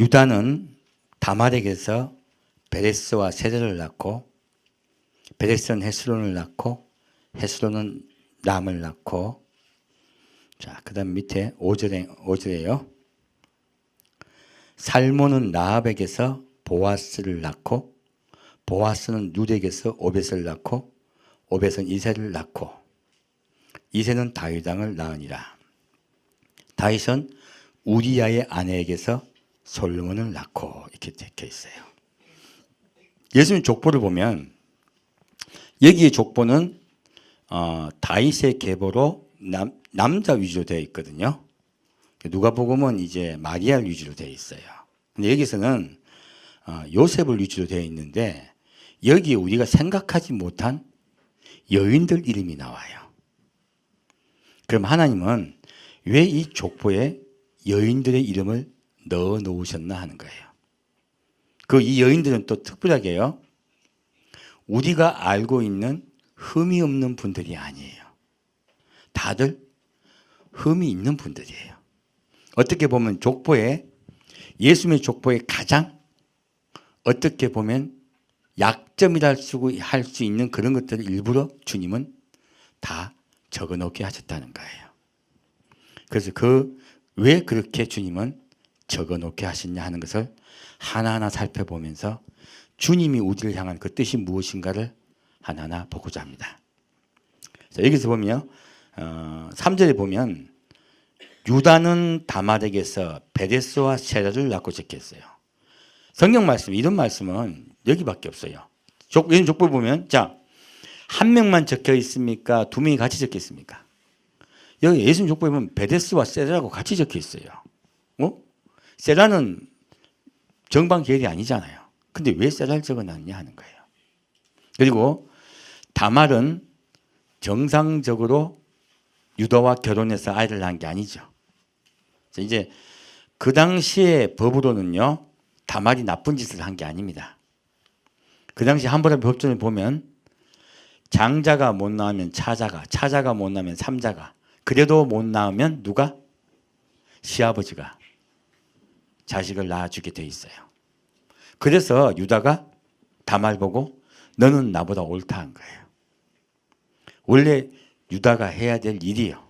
유다는 다말에게서 베레스와 세레를 낳고 베레스는 헤스론을 낳고 헤스론은 람을 낳고 자, 그다음 밑에 5절에요. 살몬은 라합에게서 보아스를 낳고 보아스는 룻에게서 오벳을 낳고 오벳은 이새를 낳고 이새는 다윗 왕을 낳으니라. 다윗은 우리야의 아내에게서 솔로몬을 낳고 이렇게 적혀 있어요. 예수님 족보를 보면 여기의 족보는 다윗의 계보로 남자 위주로 되어 있거든요. 누가복음은 이제 마리아를 위주로 되어 있어요. 근데 여기서는 요셉을 위주로 되어 있는데 여기에 우리가 생각하지 못한 여인들 이름이 나와요. 그럼 하나님은 왜 이 족보에 여인들의 이름을 넣어 놓으셨나 하는 거예요. 이 여인들은 또 특별하게요. 우리가 알고 있는 흠이 없는 분들이 아니에요. 다들 흠이 있는 분들이에요. 어떻게 보면 예수님의 족보에 가장 어떻게 보면 약점이라 할 수 있는 그런 것들을 일부러 주님은 다 적어 놓게 하셨다는 거예요. 그래서 왜 그렇게 주님은 적어 놓게 하셨냐 하는 것을 하나하나 살펴보면서 주님이 우리를 향한 그 뜻이 무엇인가를 하나하나 보고자 합니다. 자, 여기서 보면 3절에 보면 유다는 다말에게서 베레스와 세라를 낳고 적혀 있어요. 성경 말씀, 이런 말씀은 여기밖에 없어요. 이런 족보 보면 자, 한 명만 적혀 있습니까? 두 명이 같이 적혀 있습니까? 여기 예수님 족보에 보면 베레스와 세라라고 같이 적혀 있어요. 세라는 정방 계열이 아니잖아요. 근데 왜 세라를 적어놨냐 하는 거예요. 그리고 다말은 정상적으로 유다와 결혼해서 아이를 낳은 게 아니죠. 이제 그 당시의 법으로는요, 다말이 나쁜 짓을 한 게 아닙니다. 그 당시 함부라비 법전을 보면 장자가 못 낳으면 차자가, 차자가 못 낳으면 삼자가, 그래도 못 낳으면 누가? 시아버지가 자식을 낳아주게 돼 있어요. 그래서 유다가 다말 보고 너는 나보다 옳다 한 거예요. 원래 유다가 해야 될 일이에요.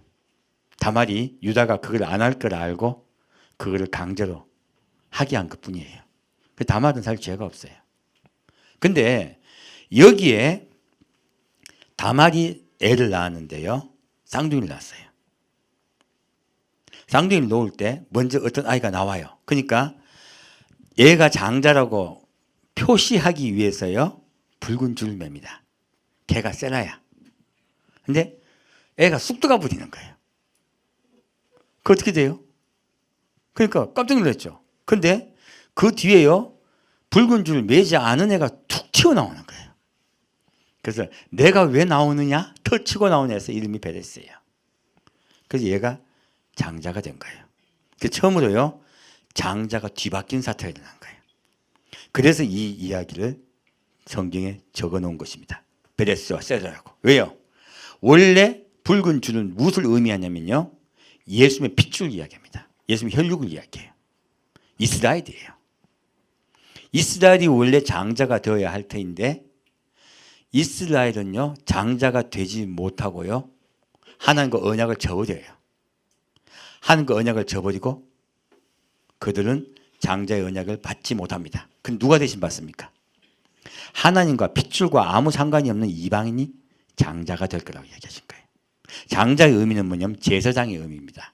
다말이 유다가 그걸 안 할 걸 알고 그거를 강제로 하게 한 것뿐이에요. 다말은 사실 죄가 없어요. 근데 여기에 다말이 애를 낳았는데요. 쌍둥이를 낳았어요. 쌍둥이를 놓을 때 먼저 어떤 아이가 나와요. 그러니까 얘가 장자라고 표시하기 위해서요. 붉은 줄을 맵니다. 걔가 세라야. 근데 애가 쑥 들어가 버리는 거예요. 그 어떻게 돼요? 그러니까 깜짝 놀랐죠. 근데 그 뒤에요. 붉은 줄을 매지 않은 애가 툭 튀어나오는 거예요. 그래서 내가 왜 나오느냐? 터 치고 나오냐 해서 이름이 베레스예요. 그래서 얘가 장자가 된 거예요. 처음으로요. 장자가 뒤바뀐 사태가 일어난 거예요. 그래서 이 이야기를 성경에 적어 놓은 것입니다. 베레스와 세라라고. 왜요? 원래 붉은 줄은 무엇을 의미하냐면요. 예수님의 핏줄 이야기합니다. 예수님의 혈육을 이야기해요. 이스라엘이에요. 이스라엘이 원래 장자가 되어야 할 터인데 이스라엘은요. 장자가 되지 못하고요. 하나님과 언약을 저버려요. 하나님과 언약을 저버리고 그들은 장자의 언약을 받지 못합니다. 그럼 누가 대신 받습니까? 하나님과 핏줄과 아무 상관이 없는 이방인이 장자가 될 거라고 이야기하신 거예요. 장자의 의미는 뭐냐면 제사장의 의미입니다.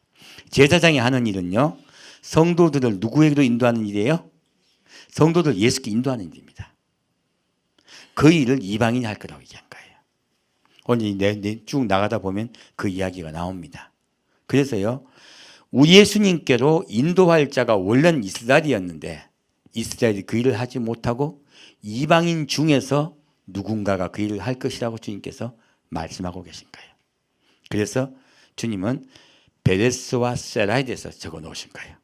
제사장이 하는 일은요. 성도들을 누구에게로 인도하는 일이에요? 성도들 예수께 인도하는 일입니다. 그 일을 이방인이 할 거라고 얘기한 거예요. 오늘 쭉 나가다 보면 그 이야기가 나옵니다. 그래서요. 우리 예수님께로 인도할 자가 원래는 이스라엘이었는데 이스라엘이 그 일을 하지 못하고 이방인 중에서 누군가가 그 일을 할 것이라고 주님께서 말씀하고 계신 거예요. 그래서 주님은 베레스와 세라에 대해서 적어 놓으신 거예요.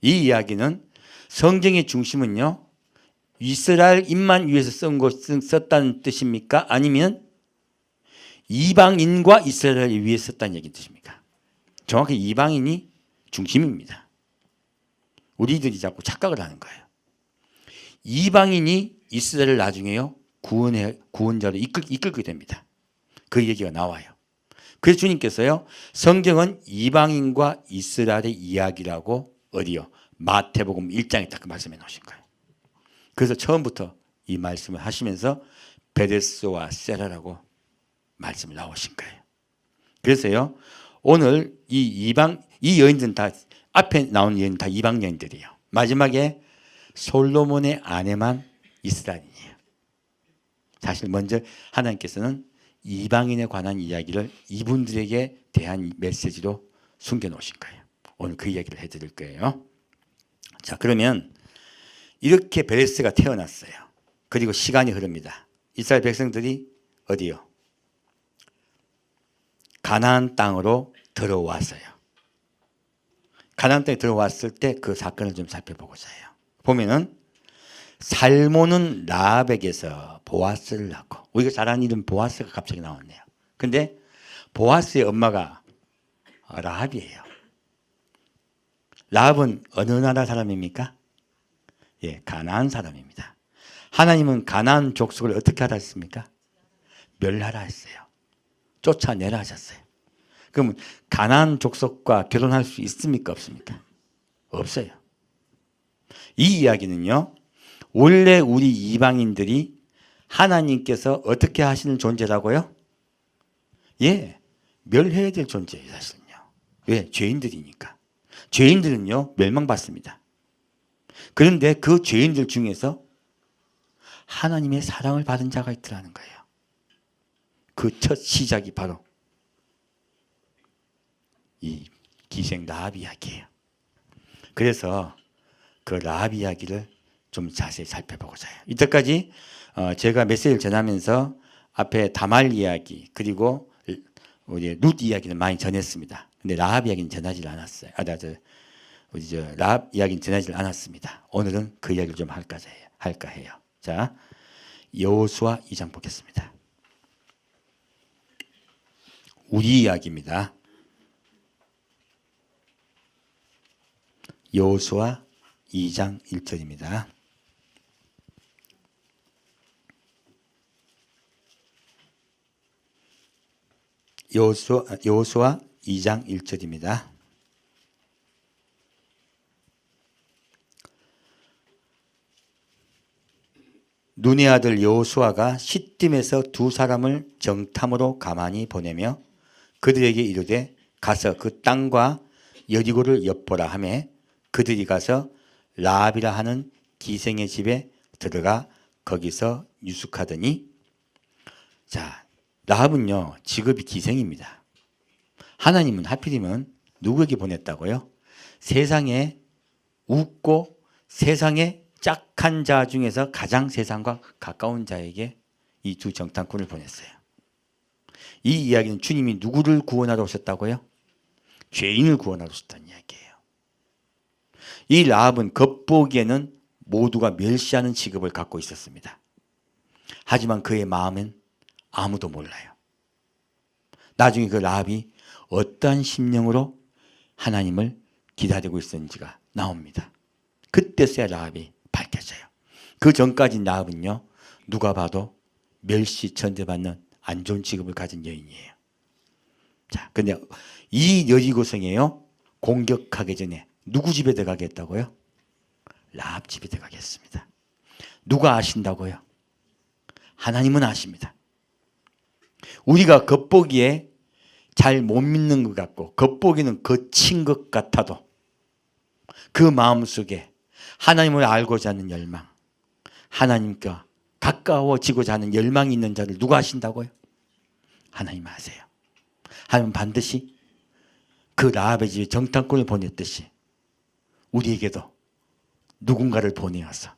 이 이야기는 성경의 중심은요. 이스라엘인만 위해서 썼다는 뜻입니까? 아니면 이방인과 이스라엘을 위해 썼다는 얘기인 뜻입니까? 정확히 이방인이 중심입니다. 우리들이 자꾸 착각을 하는 거예요. 이방인이 이스라엘을 나중에요 구원자로 이끌게 됩니다. 그 얘기가 나와요. 그래서 주님께서요 성경은 이방인과 이스라엘의 이야기라고 어디요? 마태복음 1장에 딱 말씀해 놓으신 거예요. 그래서 처음부터 이 말씀을 하시면서 베데스와 세라라고 말씀을 나오신 거예요. 그래서요 오늘 이 여인들은 다 앞에 나온 여인 다 이방 여인들이에요. 마지막에 솔로몬의 아내만 이스라엘이에요. 사실 먼저 하나님께서는 이방인에 관한 이야기를 이분들에게 대한 메시지로 숨겨놓으신 거예요. 오늘 그 이야기를 해드릴 거예요. 자, 그러면 이렇게 베레스가 태어났어요. 그리고 시간이 흐릅니다. 이스라엘 백성들이 어디요? 가나안 땅으로 들어왔어요. 가나안 땅에 들어왔을 때 그 사건을 좀 살펴보고자 해요. 보면은 살몬은 라합에게서 보아스를 낳고, 우리가 잘 아는 이름 보아스가 갑자기 나왔네요. 근데 보아스의 엄마가 라합이에요. 라합은 어느 나라 사람입니까? 예, 가나안 사람입니다. 하나님은 가나안 족속을 어떻게 하라 했습니까? 멸하라 했어요. 쫓아내라 하셨어요. 그러면 가나안 족속과 결혼할 수 있습니까? 없습니까? 없어요. 이 이야기는요, 원래 우리 이방인들이 하나님께서 어떻게 하시는 존재라고요? 예, 멸해야 될 존재예요, 사실은요. 왜? 죄인들이니까. 죄인들은요, 멸망받습니다. 그런데 그 죄인들 중에서 하나님의 사랑을 받은 자가 있더라는 거예요. 그 첫 시작이 바로 이 기생 라합 이야기예요. 그래서 그 라합 이야기를 좀 자세히 살펴보고자 해요. 이때까지 제가 메시지를 전하면서 앞에 다말 이야기 그리고 우리 룻 이야기는 많이 전했습니다. 근데 라합 이야기는 전하지 않았어요. 라합 이야기는 전하지 않았습니다. 오늘은 그 이야기를 좀 할까 해요. 자, 여호수아 2장 보겠습니다. 우리 이야기입니다. 여호수아 2장 1절입니다. 여호수아 2장 1절입니다. 눈의 아들 여호수아가 시딤에서 두 사람을 정탐으로 가만히 보내며 그들에게 이르되 가서 그 땅과 여리고를 엿보라 하매 그들이 가서 라합이라 하는 기생의 집에 들어가 거기서 유숙하더니, 자, 라합은요 직업이 기생입니다. 하나님은 하필이면 누구에게 보냈다고요? 세상에 웃고 세상에 짝한 자 중에서 가장 세상과 가까운 자에게 이 두 정탐꾼을 보냈어요. 이 이야기는 주님이 누구를 구원하러 오셨다고요? 죄인을 구원하러 오셨다는 이야기예요. 이 라합은 겉보기에는 모두가 멸시하는 직업을 갖고 있었습니다. 하지만 그의 마음은 아무도 몰라요. 나중에 그 라합이 어떠한 심령으로 하나님을 기다리고 있었는지가 나옵니다. 그때서야 라합이 밝혀져요. 그 전까지 라합은요 누가 봐도 멸시 천대받는 안 좋은 직업을 가진 여인이에요. 자, 근데 이 여리고성에요 공격하기 전에 누구 집에 들어가겠다고요? 라합 집에 들어가겠습니다. 누가 아신다고요? 하나님은 아십니다. 우리가 겉보기에 잘 못 믿는 것 같고 겉보기는 거친 것 같아도 그 마음속에 하나님을 알고자 하는 열망, 하나님과 가까워지고자 하는 열망이 있는 자를 누가 아신다고요? 하나님 아세요. 하나님은 반드시 그 라합의 집에 정탐꾼을 보냈듯이 우리에게도 누군가를 보내어서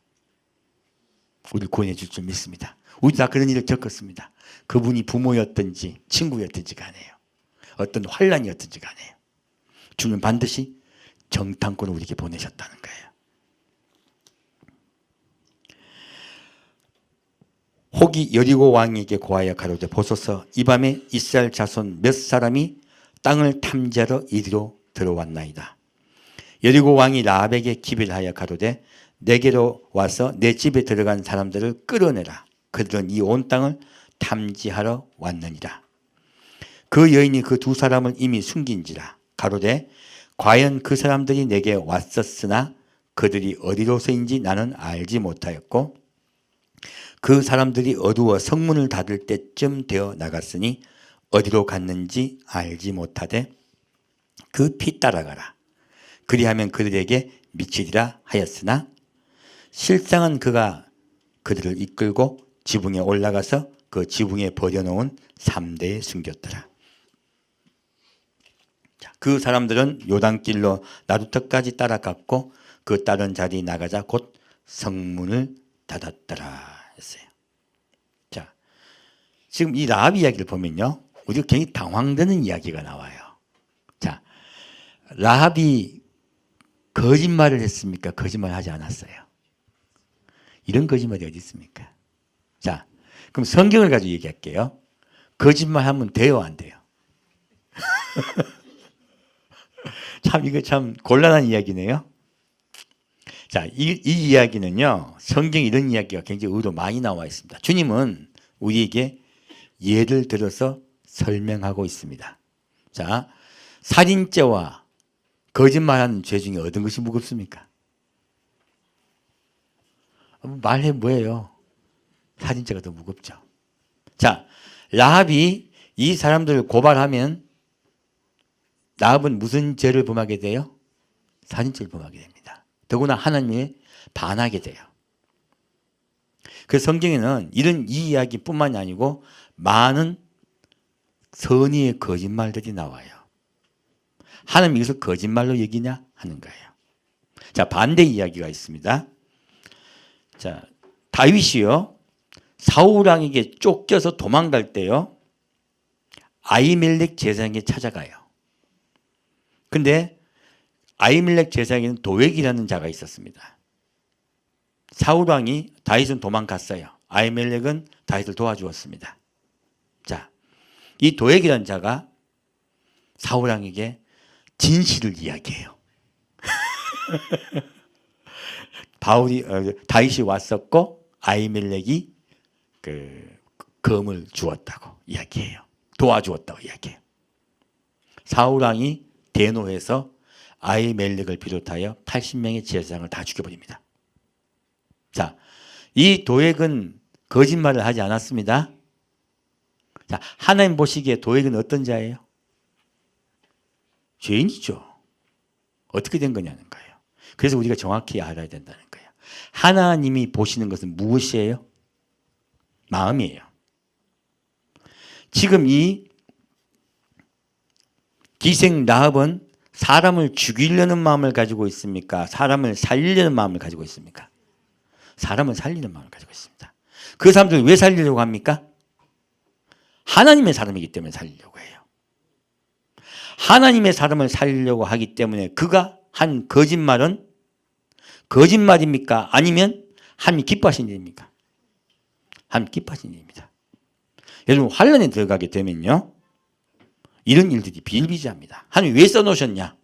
우리를 구원해 줄 줄 믿습니다. 우리 다 그런 일을 겪었습니다. 그분이 부모였든지 친구였든지 간에요. 어떤 환란이었든지 간에요. 주님은 반드시 정탐꾼을 우리에게 보내셨다는 거예요. 혹이 여리고 왕에게 고하여 가로되 보소서 이 밤에 이스라엘 자손 몇 사람이 땅을 탐지하러 이리로 들어왔나이다. 여리고 왕이 라합에게 기별하여 가로되 내게로 와서 내 집에 들어간 사람들을 끌어내라. 그들은 이 온 땅을 탐지하러 왔느니라. 그 여인이 그 두 사람을 이미 숨긴지라. 가로되 과연 그 사람들이 내게 왔었으나 그들이 어디로서인지 나는 알지 못하였고 그 사람들이 어두워 성문을 닫을 때쯤 되어 나갔으니 어디로 갔는지 알지 못하되 그 피 따라가라. 그리하면 그들에게 미치리라 하였으나 실상은 그가 그들을 이끌고 지붕에 올라가서 그 지붕에 버려놓은 3대에 숨겼더라. 그 사람들은 요단길로 나루터까지 따라갔고 그 다른 자리에 나가자 곧 성문을 닫았더라 했어요. 자, 지금 이 라합 이야기를 보면요, 우리가 굉장히 당황되는 이야기가 나와요. 자, 라합이 거짓말을 했습니까? 거짓말하지 않았어요. 이런 거짓말이 어디 있습니까? 자, 그럼 성경을 가지고 얘기할게요. 거짓말하면 돼요, 안 돼요? 참 이거 참 곤란한 이야기네요. 자, 이 이야기는요, 성경에 이런 이야기가 굉장히 의도 많이 나와 있습니다. 주님은 우리에게 예를 들어서 설명하고 있습니다. 자, 살인죄와 거짓말하는 죄 중에 어떤 것이 무겁습니까? 말해 뭐예요? 살인죄가 더 무겁죠. 자, 라합이 이 사람들을 고발하면 라합은 무슨 죄를 범하게 돼요? 살인죄를 범하게 됩니다. 더구나 하나님에 반하게 돼요. 그래서 성경에는 이런 이 이야기뿐만이 아니고 많은 선의의 거짓말들이 나와요. 하나님 이것을 거짓말로 여기냐 하는 거예요. 자, 반대 이야기가 있습니다. 자, 다윗이요, 사울 왕에게 쫓겨서 도망갈 때요, 아히멜렉 제사장에게 찾아가요. 근데 아히멜렉 제사장에는 도액이라는 자가 있었습니다. 사울 왕이 다윗은 도망갔어요. 아히멜렉은 다윗을 도와주었습니다. 자, 이 도액이라는 자가 사울 왕에게 진실을 이야기해요. 다윗이 왔었고 아히멜렉이 그 검을 주었다고 이야기해요. 도와주었다고 이야기해요. 사울 왕이 대노해서 아히멜렉을 비롯하여 80명의 제사장을 다 죽여버립니다. 자, 이 도액은 거짓말을 하지 않았습니다. 자, 하나님 보시기에 도액은 어떤 자예요? 죄인이죠. 어떻게 된 거냐는 거예요. 그래서 우리가 정확히 알아야 된다는 거예요. 하나님이 보시는 것은 무엇이에요? 마음이에요. 지금 이 기생 라합은 사람을 죽이려는 마음을 가지고 있습니까? 사람을 살리려는 마음을 가지고 있습니까? 사람을 살리는 마음을 가지고 있습니다. 그 사람들을 왜 살리려고 합니까? 하나님의 사람이기 때문에 살리려고 해요. 하나님의 사람을 살리려고 하기 때문에 그가 한 거짓말은 거짓말입니까? 아니면 하나님이 기뻐하신 일입니까? 하나님 기뻐하신 일입니다. 여러분, 환란에 들어가게 되면요, 이런 일들이 비일비재합니다. 하나님이 왜 써놓으셨냐?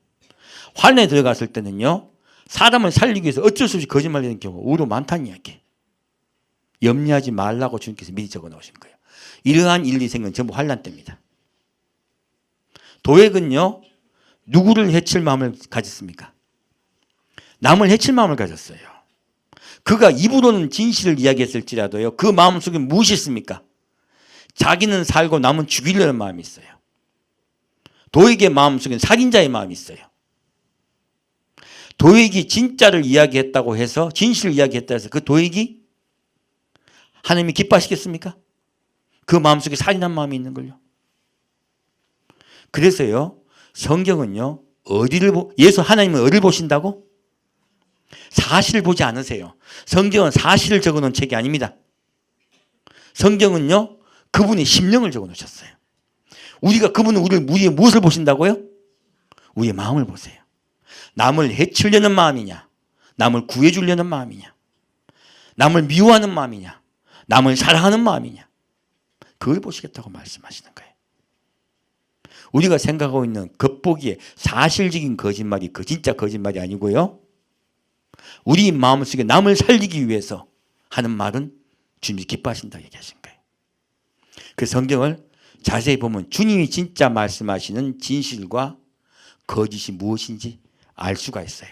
환란에 들어갔을 때는요, 사람을 살리기 위해서 어쩔 수 없이 거짓말하는 경우가 오히려 많다는 이야기. 염려하지 말라고 주님께서 미리 적어 놓으신 거예요. 이러한 일이 생긴 전부 환란 때입니다. 도액은요, 누구를 해칠 마음을 가졌습니까? 남을 해칠 마음을 가졌어요. 그가 입으로는 진실을 이야기했을지라도요, 그 마음속에 무엇이 있습니까? 자기는 살고 남은 죽이려는 마음이 있어요. 도액의 마음속에는 살인자의 마음이 있어요. 도액이 진짜를 이야기했다고 해서, 진실을 이야기했다고 해서 그 도액이 하나님이 기뻐하시겠습니까? 그 마음속에 살인한 마음이 있는 걸요. 그래서요, 성경은요, 예수 하나님은 어디를 보신다고? 사실을 보지 않으세요. 성경은 사실을 적어 놓은 책이 아닙니다. 성경은요, 그분의 심령을 적어 놓으셨어요. 그분은 우리의 무엇을 보신다고요? 우리의 마음을 보세요. 남을 해치려는 마음이냐, 남을 구해주려는 마음이냐, 남을 미워하는 마음이냐, 남을 사랑하는 마음이냐, 그걸 보시겠다고 말씀하시는 거예요. 우리가 생각하고 있는 겉보기에 사실적인 거짓말이 그 진짜 거짓말이 아니고요. 우리 마음속에 남을 살리기 위해서 하는 말은 주님이 기뻐하신다 얘기하신 거예요. 그 성경을 자세히 보면 주님이 진짜 말씀하시는 진실과 거짓이 무엇인지 알 수가 있어요.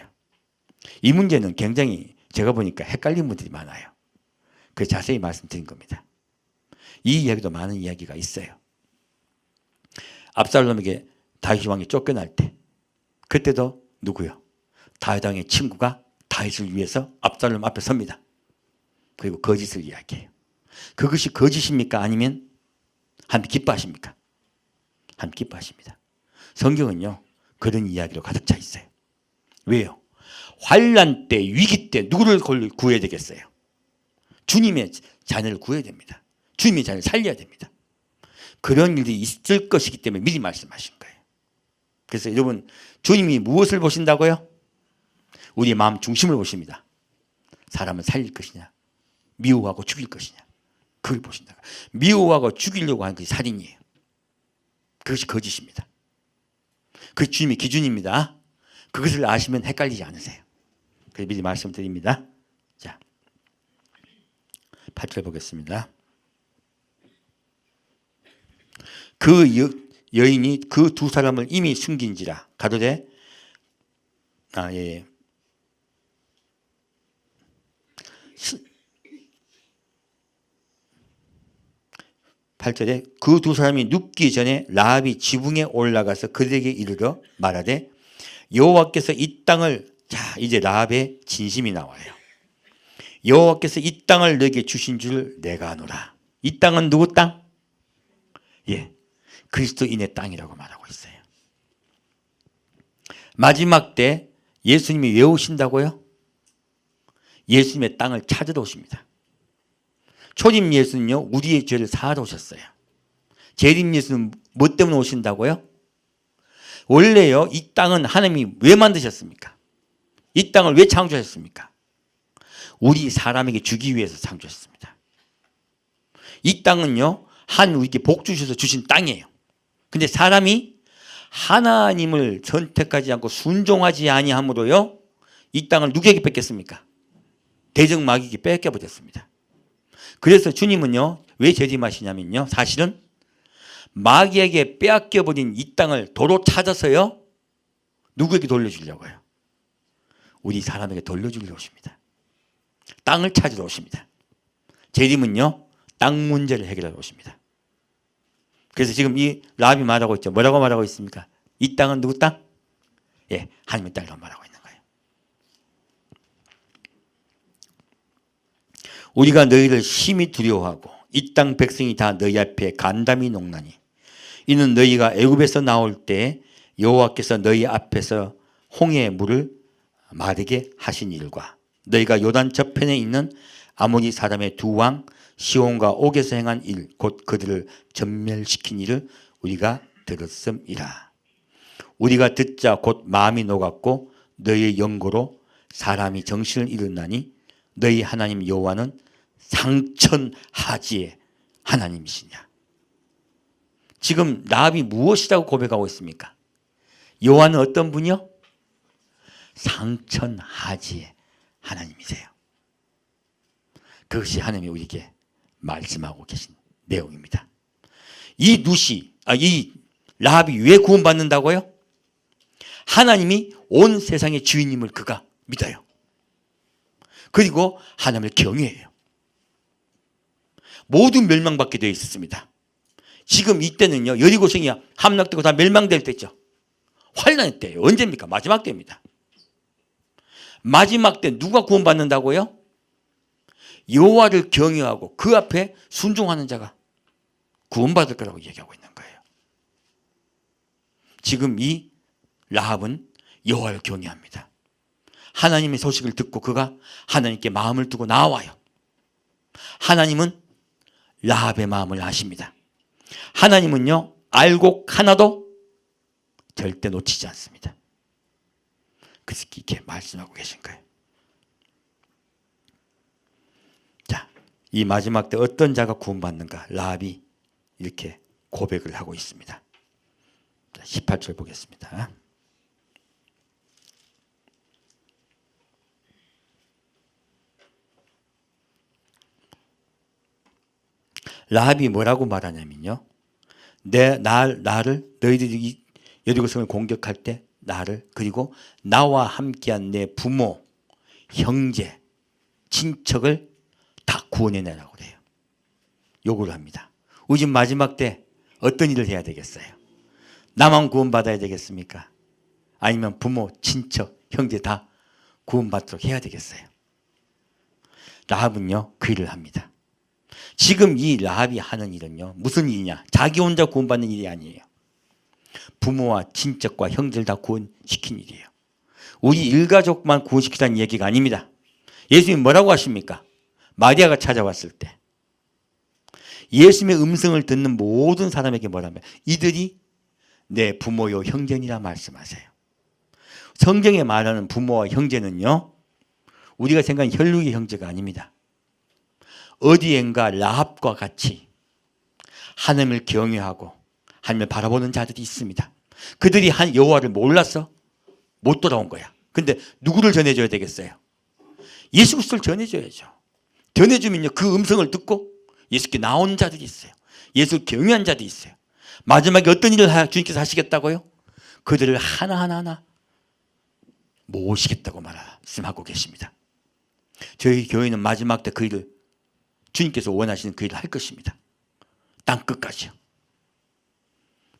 이 문제는 굉장히 제가 보니까 헷갈리는 분들이 많아요. 그래서 자세히 말씀드린 겁니다. 이 이야기도 많은 이야기가 있어요. 압살롬에게 다윗 왕이 쫓겨날 때 그때도 누구요? 다윗 왕의 친구가 다윗을 위해서 압살롬 앞에 섭니다. 그리고 거짓을 이야기해요. 그것이 거짓입니까? 아니면 하나님 기뻐하십니까? 하나님 기뻐하십니다. 성경은요 그런 이야기로 가득 차 있어요. 왜요? 환난 때, 위기 때 누구를 구해야 되겠어요? 주님의 자녀를 구해야 됩니다. 주님의 자녀를 살려야 됩니다. 그런 일이 있을 것이기 때문에 미리 말씀하신 거예요. 그래서 여러분 주님이 무엇을 보신다고요? 우리의 마음 중심을 보십니다. 사람을 살릴 것이냐 미워하고 죽일 것이냐 그걸 보신다. 미워하고 죽이려고 하는 것이 살인이에요. 그것이 거짓입니다. 그것이 주님의 기준입니다. 그것을 아시면 헷갈리지 않으세요. 그래서 미리 말씀드립니다. 자, 8절 보겠습니다. 그 여인이 그 두 사람을 이미 숨긴지라 가로되 8절에 그 두 사람이 눕기 전에 라합이 지붕에 올라가서 그들에게 이르러 말하되 여호와께서 이 땅을 자 이제 라합의 진심이 나와요. 여호와께서 이 땅을 너에게 주신 줄 내가 아노라. 이 땅은 누구 땅? 예, 그리스도인의 땅이라고 말하고 있어요. 마지막 때 예수님이 왜 오신다고요? 예수님의 땅을 찾으러 오십니다. 초림 예수는요 우리의 죄를 사하러 오셨어요. 재림 예수는 뭐 때문에 오신다고요? 원래요 이 땅은 하나님이 왜 만드셨습니까? 이 땅을 왜 창조하셨습니까? 우리 사람에게 주기 위해서 창조하셨습니다. 이 땅은요 한 우리에게 복 주셔서 주신 땅이에요. 근데 사람이 하나님을 선택하지 않고 순종하지 아니함으로요 이 땅을 누구에게 뺏겼습니까? 대적마귀에게 뺏겨버렸습니다. 그래서 주님은요 왜 재림하시냐면요 사실은 마귀에게 빼앗겨버린 이 땅을 도로 찾아서요 누구에게 돌려주려고요? 우리 사람에게 돌려주려고 오십니다. 땅을 찾으러 오십니다. 재림은요 땅 문제를 해결하러 오십니다. 그래서 지금 이 라합이 말하고 있죠. 뭐라고 말하고 있습니까? 이 땅은 누구 땅? 예, 하나님의 땅이라고 말하고 있는 거예요. 우리가 너희를 심히 두려워하고 이 땅 백성이 다 너희 앞에 간담이 녹나니 이는 너희가 애굽에서 나올 때 여호와께서 너희 앞에서 홍해의 물을 마르게 하신 일과 너희가 요단 저편에 있는 아모리 사람의 두 왕 시온과 옥에서 행한 일 곧 그들을 전멸시킨 일을 우리가 들었음이라. 우리가 듣자 곧 마음이 녹았고 너희의 연고로 사람이 정신을 잃었나니 너희 하나님 여호와는 상천하지의 하나님이시냐. 지금 라합이 무엇이라고 고백하고 있습니까? 여호와는 어떤 분이요? 상천하지의 하나님이세요. 그것이 하나님이 우리에게 말씀하고 계신 내용입니다. 이 라합이 왜 구원받는다고요? 하나님이 온 세상의 주인님을 그가 믿어요. 그리고 하나님을 경외해요. 모두 멸망받게 되어 있었습니다. 지금 이때는요 여리고성이 함락되고 다 멸망될 때죠. 환난의 때예요. 언제입니까? 마지막 때입니다. 마지막 때 누가 구원받는다고요? 여호와를 경외하고 그 앞에 순종하는 자가 구원받을 거라고 얘기하고 있는 거예요. 지금 이 라합은 여호와를 경외합니다. 하나님의 소식을 듣고 그가 하나님께 마음을 두고 나와요. 하나님은 라합의 마음을 아십니다. 하나님은요 알곡 하나도 절대 놓치지 않습니다. 그래서 이렇게 말씀하고 계신 거예요. 자, 이 마지막 때 어떤 자가 구원받는가? 라합이 이렇게 고백을 하고 있습니다. 18절 보겠습니다. 라합이 뭐라고 말하냐면요. 나를 너희들이 여리고성을 공격할 때 나를 그리고 나와 함께한 내 부모, 형제, 친척을 다 구원해내라고 그래요. 요구를 합니다. 우리 집 마지막 때 어떤 일을 해야 되겠어요? 나만 구원받아야 되겠습니까? 아니면 부모, 친척, 형제 다 구원받도록 해야 되겠어요? 라합은요 그 일을 합니다. 지금 이 라합이 하는 일은요 무슨 일이냐? 자기 혼자 구원받는 일이 아니에요. 부모와 친척과 형제를 다 구원시킨 일이에요. 우리 일가족만 구원시키라는 얘기가 아닙니다. 예수님이 뭐라고 하십니까? 마리아가 찾아왔을 때 예수님의 음성을 듣는 모든 사람에게 뭐라면 이들이 내 부모요 형제니라 말씀하세요. 성경에 말하는 부모와 형제는요 우리가 생각하는 혈육의 형제가 아닙니다. 어디엔가 라합과 같이 하나님을 경외하고 하나님을 바라보는 자들이 있습니다. 그들이 한 여호와를 몰라서 못 돌아온 거야. 근데 누구를 전해줘야 되겠어요? 예수 그리스도를 전해줘야죠. 전해주면요 그 음성을 듣고 예수께 나오는 자들이 있어요. 예수를 경외한 자들이 있어요. 마지막에 어떤 일을 주님께서 하시겠다고요? 그들을 하나하나 모시겠다고 말씀하고 계십니다. 저희 교회는 마지막 때 그 일을 주님께서 원하시는 그 일을 할 것입니다. 땅끝까지요.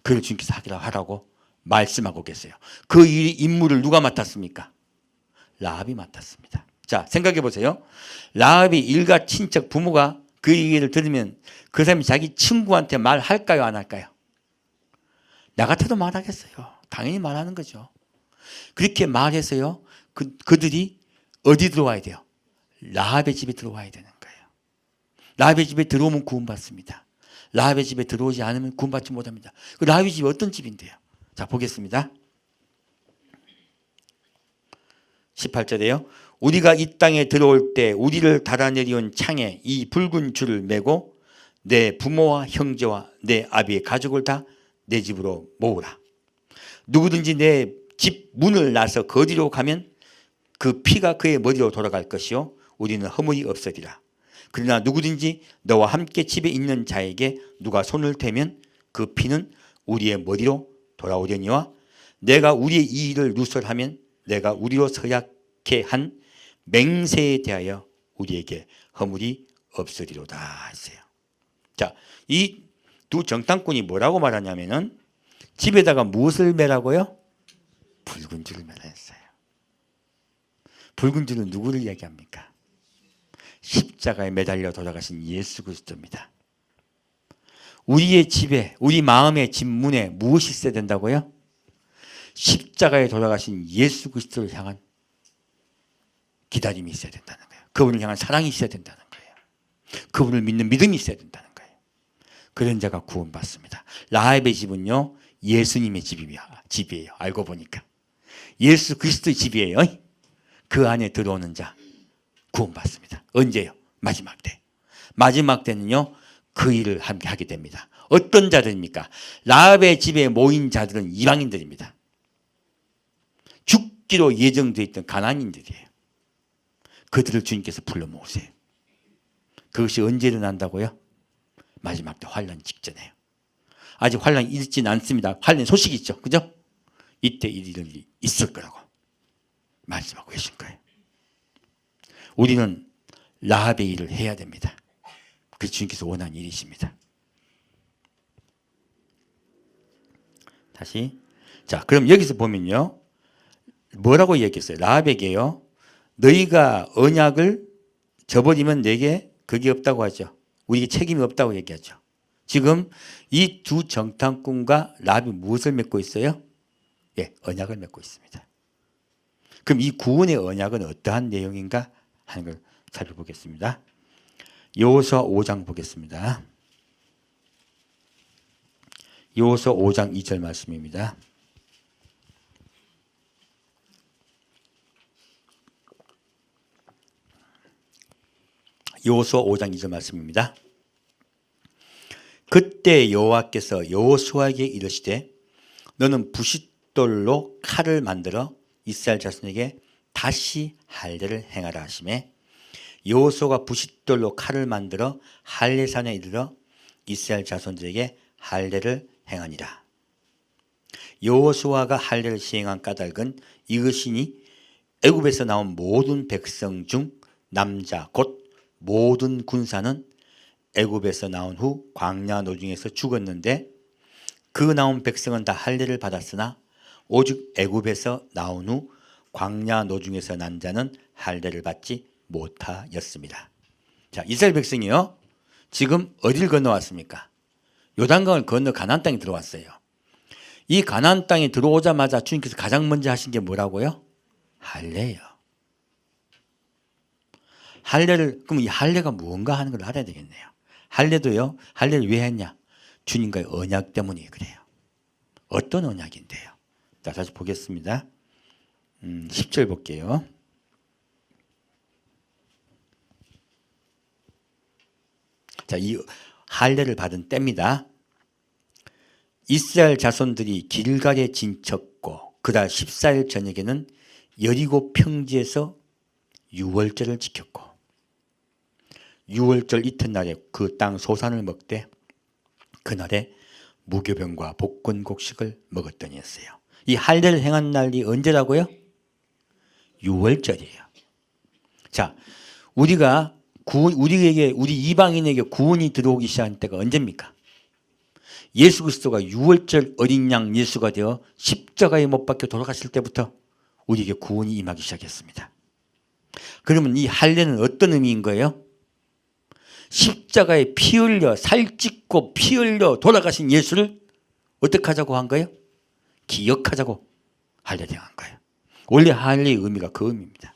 그 일을 주님께서 하라고 말씀하고 계세요. 그 임무를 누가 맡았습니까? 라합이 맡았습니다. 자, 생각해 보세요. 라합이 일가 친척 부모가 그 얘기를 들으면 그 사람이 자기 친구한테 말할까요 안 할까요? 나 같아도 말하겠어요. 당연히 말하는 거죠. 그렇게 말해서요 그들이 어디 들어와야 돼요? 라합의 집에 들어와야 되는 거예요. 라합의 집에 들어오면 구원받습니다. 라합의 집에 들어오지 않으면 구원받지 못합니다. 그 라합의 집이 어떤 집인데요? 자, 보겠습니다. 18절에요. 우리가 이 땅에 들어올 때 우리를 달아내려온 창에 이 붉은 줄을 메고 내 부모와 형제와 내 아비의 가족을 다 내 집으로 모으라. 누구든지 내 집 문을 나서 거리로 가면 그 피가 그의 머리로 돌아갈 것이요 우리는 허물이 없으리라. 그러나 누구든지 너와 함께 집에 있는 자에게 누가 손을 대면 그 피는 우리의 머리로 돌아오려니와 내가 우리의 이 일을 누설하면 내가 우리로 서약케 한 맹세에 대하여 우리에게 허물이 없으리로다 했어요. 자, 이 두 정탐꾼이 뭐라고 말하냐면은 집에다가 무엇을 매라고요? 붉은 줄을 매라 했어요. 붉은 줄은 누구를 얘기합니까? 십자가에 매달려 돌아가신 예수 그리스도입니다. 우리의 집에, 우리 마음의 집 문에 무엇이 있어야 된다고요? 십자가에 돌아가신 예수 그리스도를 향한 기다림이 있어야 된다는 거예요. 그분을 향한 사랑이 있어야 된다는 거예요. 그분을 믿는 믿음이 있어야 된다는 거예요. 그런 자가 구원받습니다. 라합의 집은요 예수님의 집이에요. 알고 보니까 예수 그리스도의 집이에요. 그 안에 들어오는 자 구원받습니다. 언제요? 마지막 때. 마지막 때는요 그 일을 함께 하게 됩니다. 어떤 자들입니까? 라합의 집에 모인 자들은 이방인들입니다. 죽기로 예정되어 있던 가나안인들이에요. 그들을 주님께서 불러 모으세요. 그것이 언제 일어난다고요? 마지막 때 환란 직전에요. 아직 환란이 있지는 않습니다. 환란 소식이 있죠. 그죠? 이때 이 일이 있을 거라고 말씀하고 계신 거예요. 우리는 라합의 일을 해야 됩니다. 그래서 주님께서 원하는 일이십니다. 다시. 자, 그럼 여기서 보면요. 뭐라고 얘기했어요? 라합에게요. 너희가 언약을 저버리면 내게 그게 없다고 하죠. 우리에게 책임이 없다고 얘기하죠. 지금 이 두 정탐꾼과 라합이 무엇을 맺고 있어요? 예, 언약을 맺고 있습니다. 그럼 이 구원의 언약은 어떠한 내용인가 하는 걸 살펴보겠습니다. 여호수아 5장 보겠습니다. 여호수아 5장 2절 말씀입니다. 여호수아 5장 2절 말씀입니다. 그때 여호와께서 여호수아에게 이르시되 너는 부싯돌로 칼을 만들어 이스라엘 자손에게 다시 할례를 행하라 하시매 여호수아가 부싯돌로 칼을 만들어 할례산에 이르러 이스라엘 자손들에게 할례를 행하니라. 여호수아가 할례를 시행한 까닭은 이것이니 애굽에서 나온 모든 백성 중 남자 곧 모든 군사는 애굽에서 나온 후 광야 노중에서 죽었는데 그 나온 백성은 다 할례를 받았으나 오직 애굽에서 나온 후 광야 노중에서 난 자는 할례를 받지 못하였습니다. 자, 이스라엘 백성이요 지금 어디를 건너왔습니까? 요단강을 건너 가나안 땅에 들어왔어요. 이 가나안 땅에 들어오자마자 주님께서 가장 먼저 하신 게 뭐라고요? 할례예요. 할례를, 그럼 이 할례가 무언가 하는 걸 알아야 되겠네요. 할례도요, 할례를 왜 했냐? 주님과의 언약 때문에 그래요. 어떤 언약인데요? 자, 다시 보겠습니다. 10절 볼게요. 자, 이 할례를 받은 때입니다. 이스라엘 자손들이 길갈에 진쳤고 그달 14일 저녁에는 여리고 평지에서 유월절을 지켰고 유월절 이튿날에 그 땅 소산을 먹되 그날에 무교병과 복권곡식을 먹었더니였어요. 이 할례를 행한 날이 언제라고요? 유월절이에요. 자, 우리에게 우리 이방인에게 구원이 들어오기 시작한 때가 언제입니까? 예수 그리스도가 유월절 어린 양 예수가 되어 십자가에 못 박혀 돌아가실 때부터 우리에게 구원이 임하기 시작했습니다. 그러면 이 할례는 어떤 의미인 거예요? 십자가에 피 흘려 살찢고 피 흘려 돌아가신 예수를 어떻게 하자고 한 거예요? 기억하자고 할례를 한 거예요. 원래 할례의 의미가 그 의미입니다.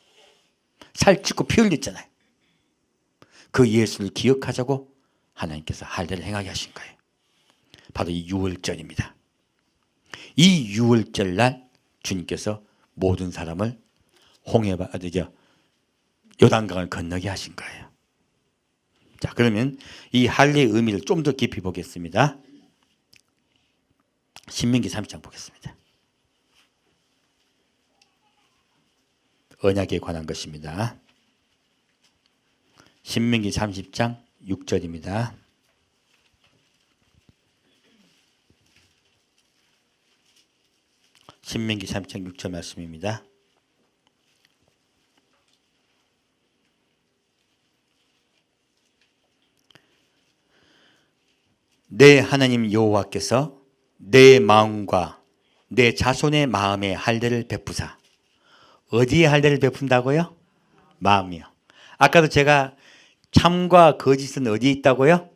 살찢고 피 흘렸잖아요. 그 예수를 기억하자고 하나님께서 할례를 행하게 하신 거예요. 바로 이 유월절입니다. 이 유월절 날 주님께서 모든 사람을 요단강을 건너게 하신 거예요. 자, 그러면 이 할례의 의미를 좀 더 깊이 보겠습니다. 신명기 30장 보겠습니다. 언약에 관한 것입니다. 신명기 30장 6절입니다. 신명기 30장 6절 말씀입니다. 내 하나님 여호와께서 내 마음과 내 자손의 마음에 할례를 베푸사. 어디에 할례를 베푼다고요? 마음이요. 아까도 제가 참과 거짓은 어디에 있다고요?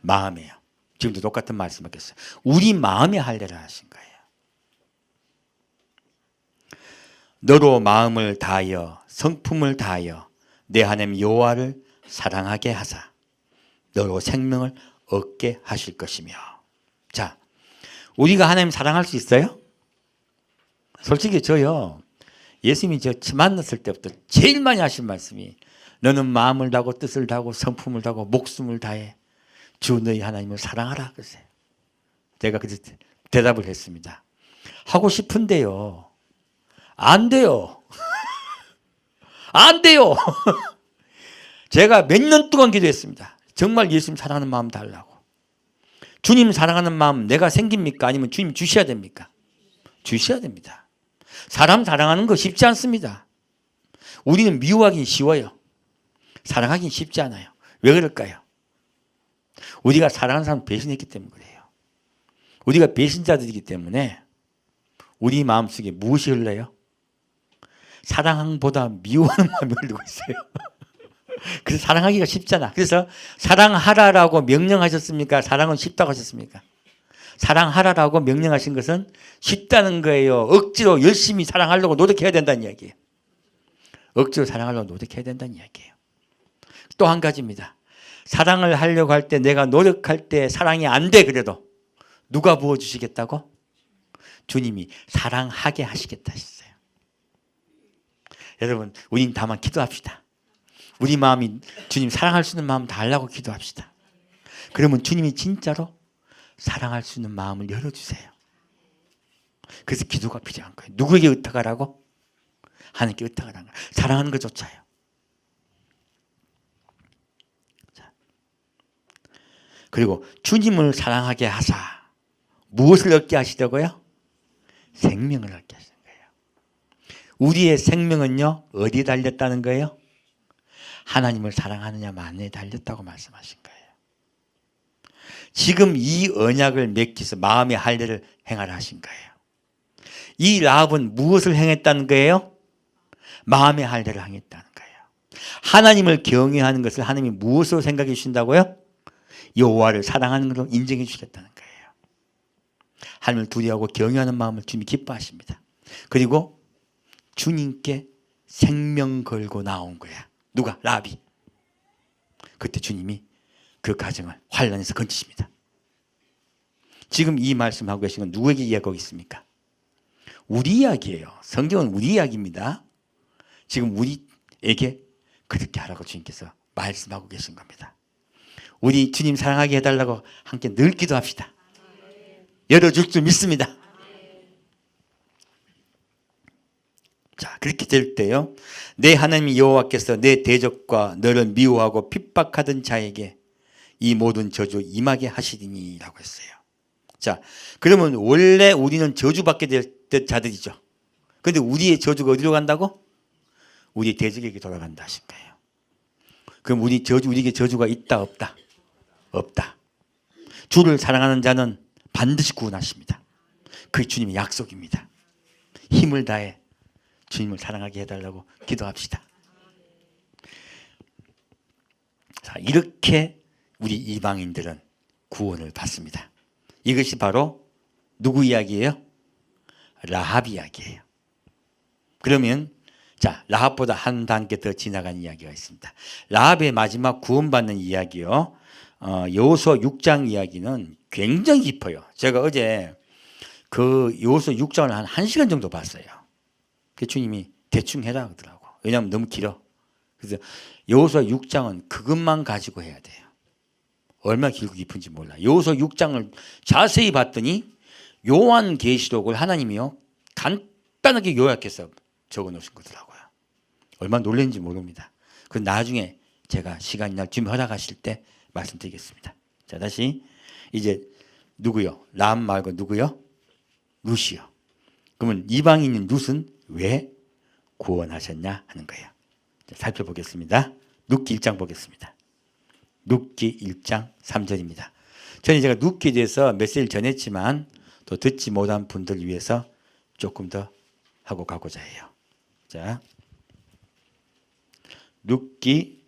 마음이에요. 지금도 똑같은 말씀하겠어요. 우리 마음에 할례를 하신 거예요. 너로 마음을 다하여 성품을 다하여 내 하나님 여호와를 사랑하게 하사 너로 생명을 얻게 하실 것이며. 자, 우리가 하나님 사랑할 수 있어요? 솔직히 저요, 예수님이 저 만났을 때부터 제일 많이 하신 말씀이 너는 마음을 다하고 뜻을 다하고 성품을 다하고 목숨을 다해 주 너희 하나님을 사랑하라 그러세요. 제가 그래서 대답을 했습니다. 하고 싶은데요, 안 돼요. 안 돼요. 제가 몇 년 동안 기도했습니다. 정말 예수님 사랑하는 마음 달라고. 주님 사랑하는 마음 내가 생깁니까? 아니면 주님 주셔야 됩니까? 주셔야 됩니다. 사람 사랑하는 거 쉽지 않습니다. 우리는 미워하긴 쉬워요. 사랑하긴 쉽지 않아요. 왜 그럴까요? 우리가 사랑하는 사람 배신했기 때문에 그래요. 우리가 배신자들이기 때문에 우리 마음속에 무엇이 흘러요? 사랑보다 미워하는 마음이 흘리고 있어요. 그래서 사랑하기가 쉽잖아. 그래서 사랑하라라고 명령하셨습니까? 사랑은 쉽다고 하셨습니까? 사랑하라라고 명령하신 것은 쉽다는 거예요. 억지로 열심히 사랑하려고 노력해야 된다는 이야기예요. 억지로 사랑하려고 노력해야 된다는 이야기예요. 또 한 가지입니다. 사랑을 하려고 할 때 내가 노력할 때 사랑이 안 돼 그래도 누가 부어주시겠다고? 주님이 사랑하게 하시겠다 하셨어요. 여러분, 우린 다만 기도합시다. 우리 마음이 주님 사랑할 수 있는 마음 달라고 기도합시다. 그러면 주님이 진짜로 사랑할 수 있는 마음을 열어주세요. 그래서 기도가 필요한 거예요. 누구에게 의탁하라고? 하나님께 의탁하라는 거예요. 사랑하는 것조차요. 자, 그리고 주님을 사랑하게 하사 무엇을 얻게 하시려고요? 생명을 얻게 하시는 거예요. 우리의 생명은요 어디에 달렸다는 거예요? 하나님을 사랑하느냐 마느냐에 달렸다고 말씀하신 거예요. 지금 이 언약을 맺기 위해서 마음의 할례를 행하라 하신 거예요. 이 라합은 무엇을 행했다는 거예요? 마음의 할례를 행했다는 거예요. 하나님을 경외하는 것을 하나님이 무엇으로 생각해 주신다고요? 여호와를 사랑하는 것으로 인정해 주셨다는 거예요. 하나님을 두려워하고 경외하는 마음을 주님이 기뻐하십니다. 그리고 주님께 생명 걸고 나온 거야. 누가? 라합이. 그때 주님이 그 가정을 환란에서 건지십니다. 지금 이 말씀하고 계신 건 누구에게 이야기하고 있습니까? 우리 이야기예요. 성경은 우리 이야기입니다. 지금 우리에게 그렇게 하라고 주님께서 말씀하고 계신 겁니다. 우리 주님 사랑하게 해달라고 함께 늘 기도합시다. 열어줄 줄 믿습니다. 자, 그렇게 될 때요, 내 하나님 여호와께서 내 대적과 너를 미워하고 핍박하던 자에게 이 모든 저주 임하게 하시리니 라고 했어요. 자, 그러면 원래 우리는 저주받게 될 자들이죠. 그런데 우리의 저주가 어디로 간다고? 우리 대적에게 돌아간다 하신 거예요. 그럼 우리에게 저주가 있다 없다? 없다. 주를 사랑하는 자는 반드시 구원하십니다. 그게 주님의 약속입니다. 힘을 다해 주님을 사랑하게 해달라고 기도합시다. 자, 이렇게 우리 이방인들은 구원을 받습니다. 이것이 바로 누구 이야기예요? 라합 이야기예요. 그러면 자, 라합보다 한 단계 더 지나간 이야기가 있습니다. 라합의 마지막 구원받는 이야기요. 여호수아 6장 이야기는 굉장히 깊어요. 제가 어제 그 여호수아 6장을 한 1시간 정도 봤어요. 그 주님이 대충 해라 그러더라고. 왜냐하면 너무 길어. 그래서 여호수아 6장은 그것만 가지고 해야 돼요. 얼마나 길고 깊은지 몰라. 여호수아 6장을 자세히 봤더니 요한계시록을 하나님이요 간단하게 요약해서 적어 놓으신 거더라고요. 얼마나 놀랐는지 모릅니다. 그 나중에 제가 시간이 날 주님 허락하실 때 말씀드리겠습니다. 자, 다시 이제 누구요? 람 말고 누구요? 룻이요. 그러면 이방인인 룻은 왜 구원하셨냐 하는 거예요. 자, 살펴보겠습니다. 룻기 1장 보겠습니다. 룻기 1장 3절입니다. 저는 제가 룻기에 대해서 메시지를 전했지만 또 듣지 못한 분들을 위해서 조금 더 하고 가고자 해요. 자, 룻기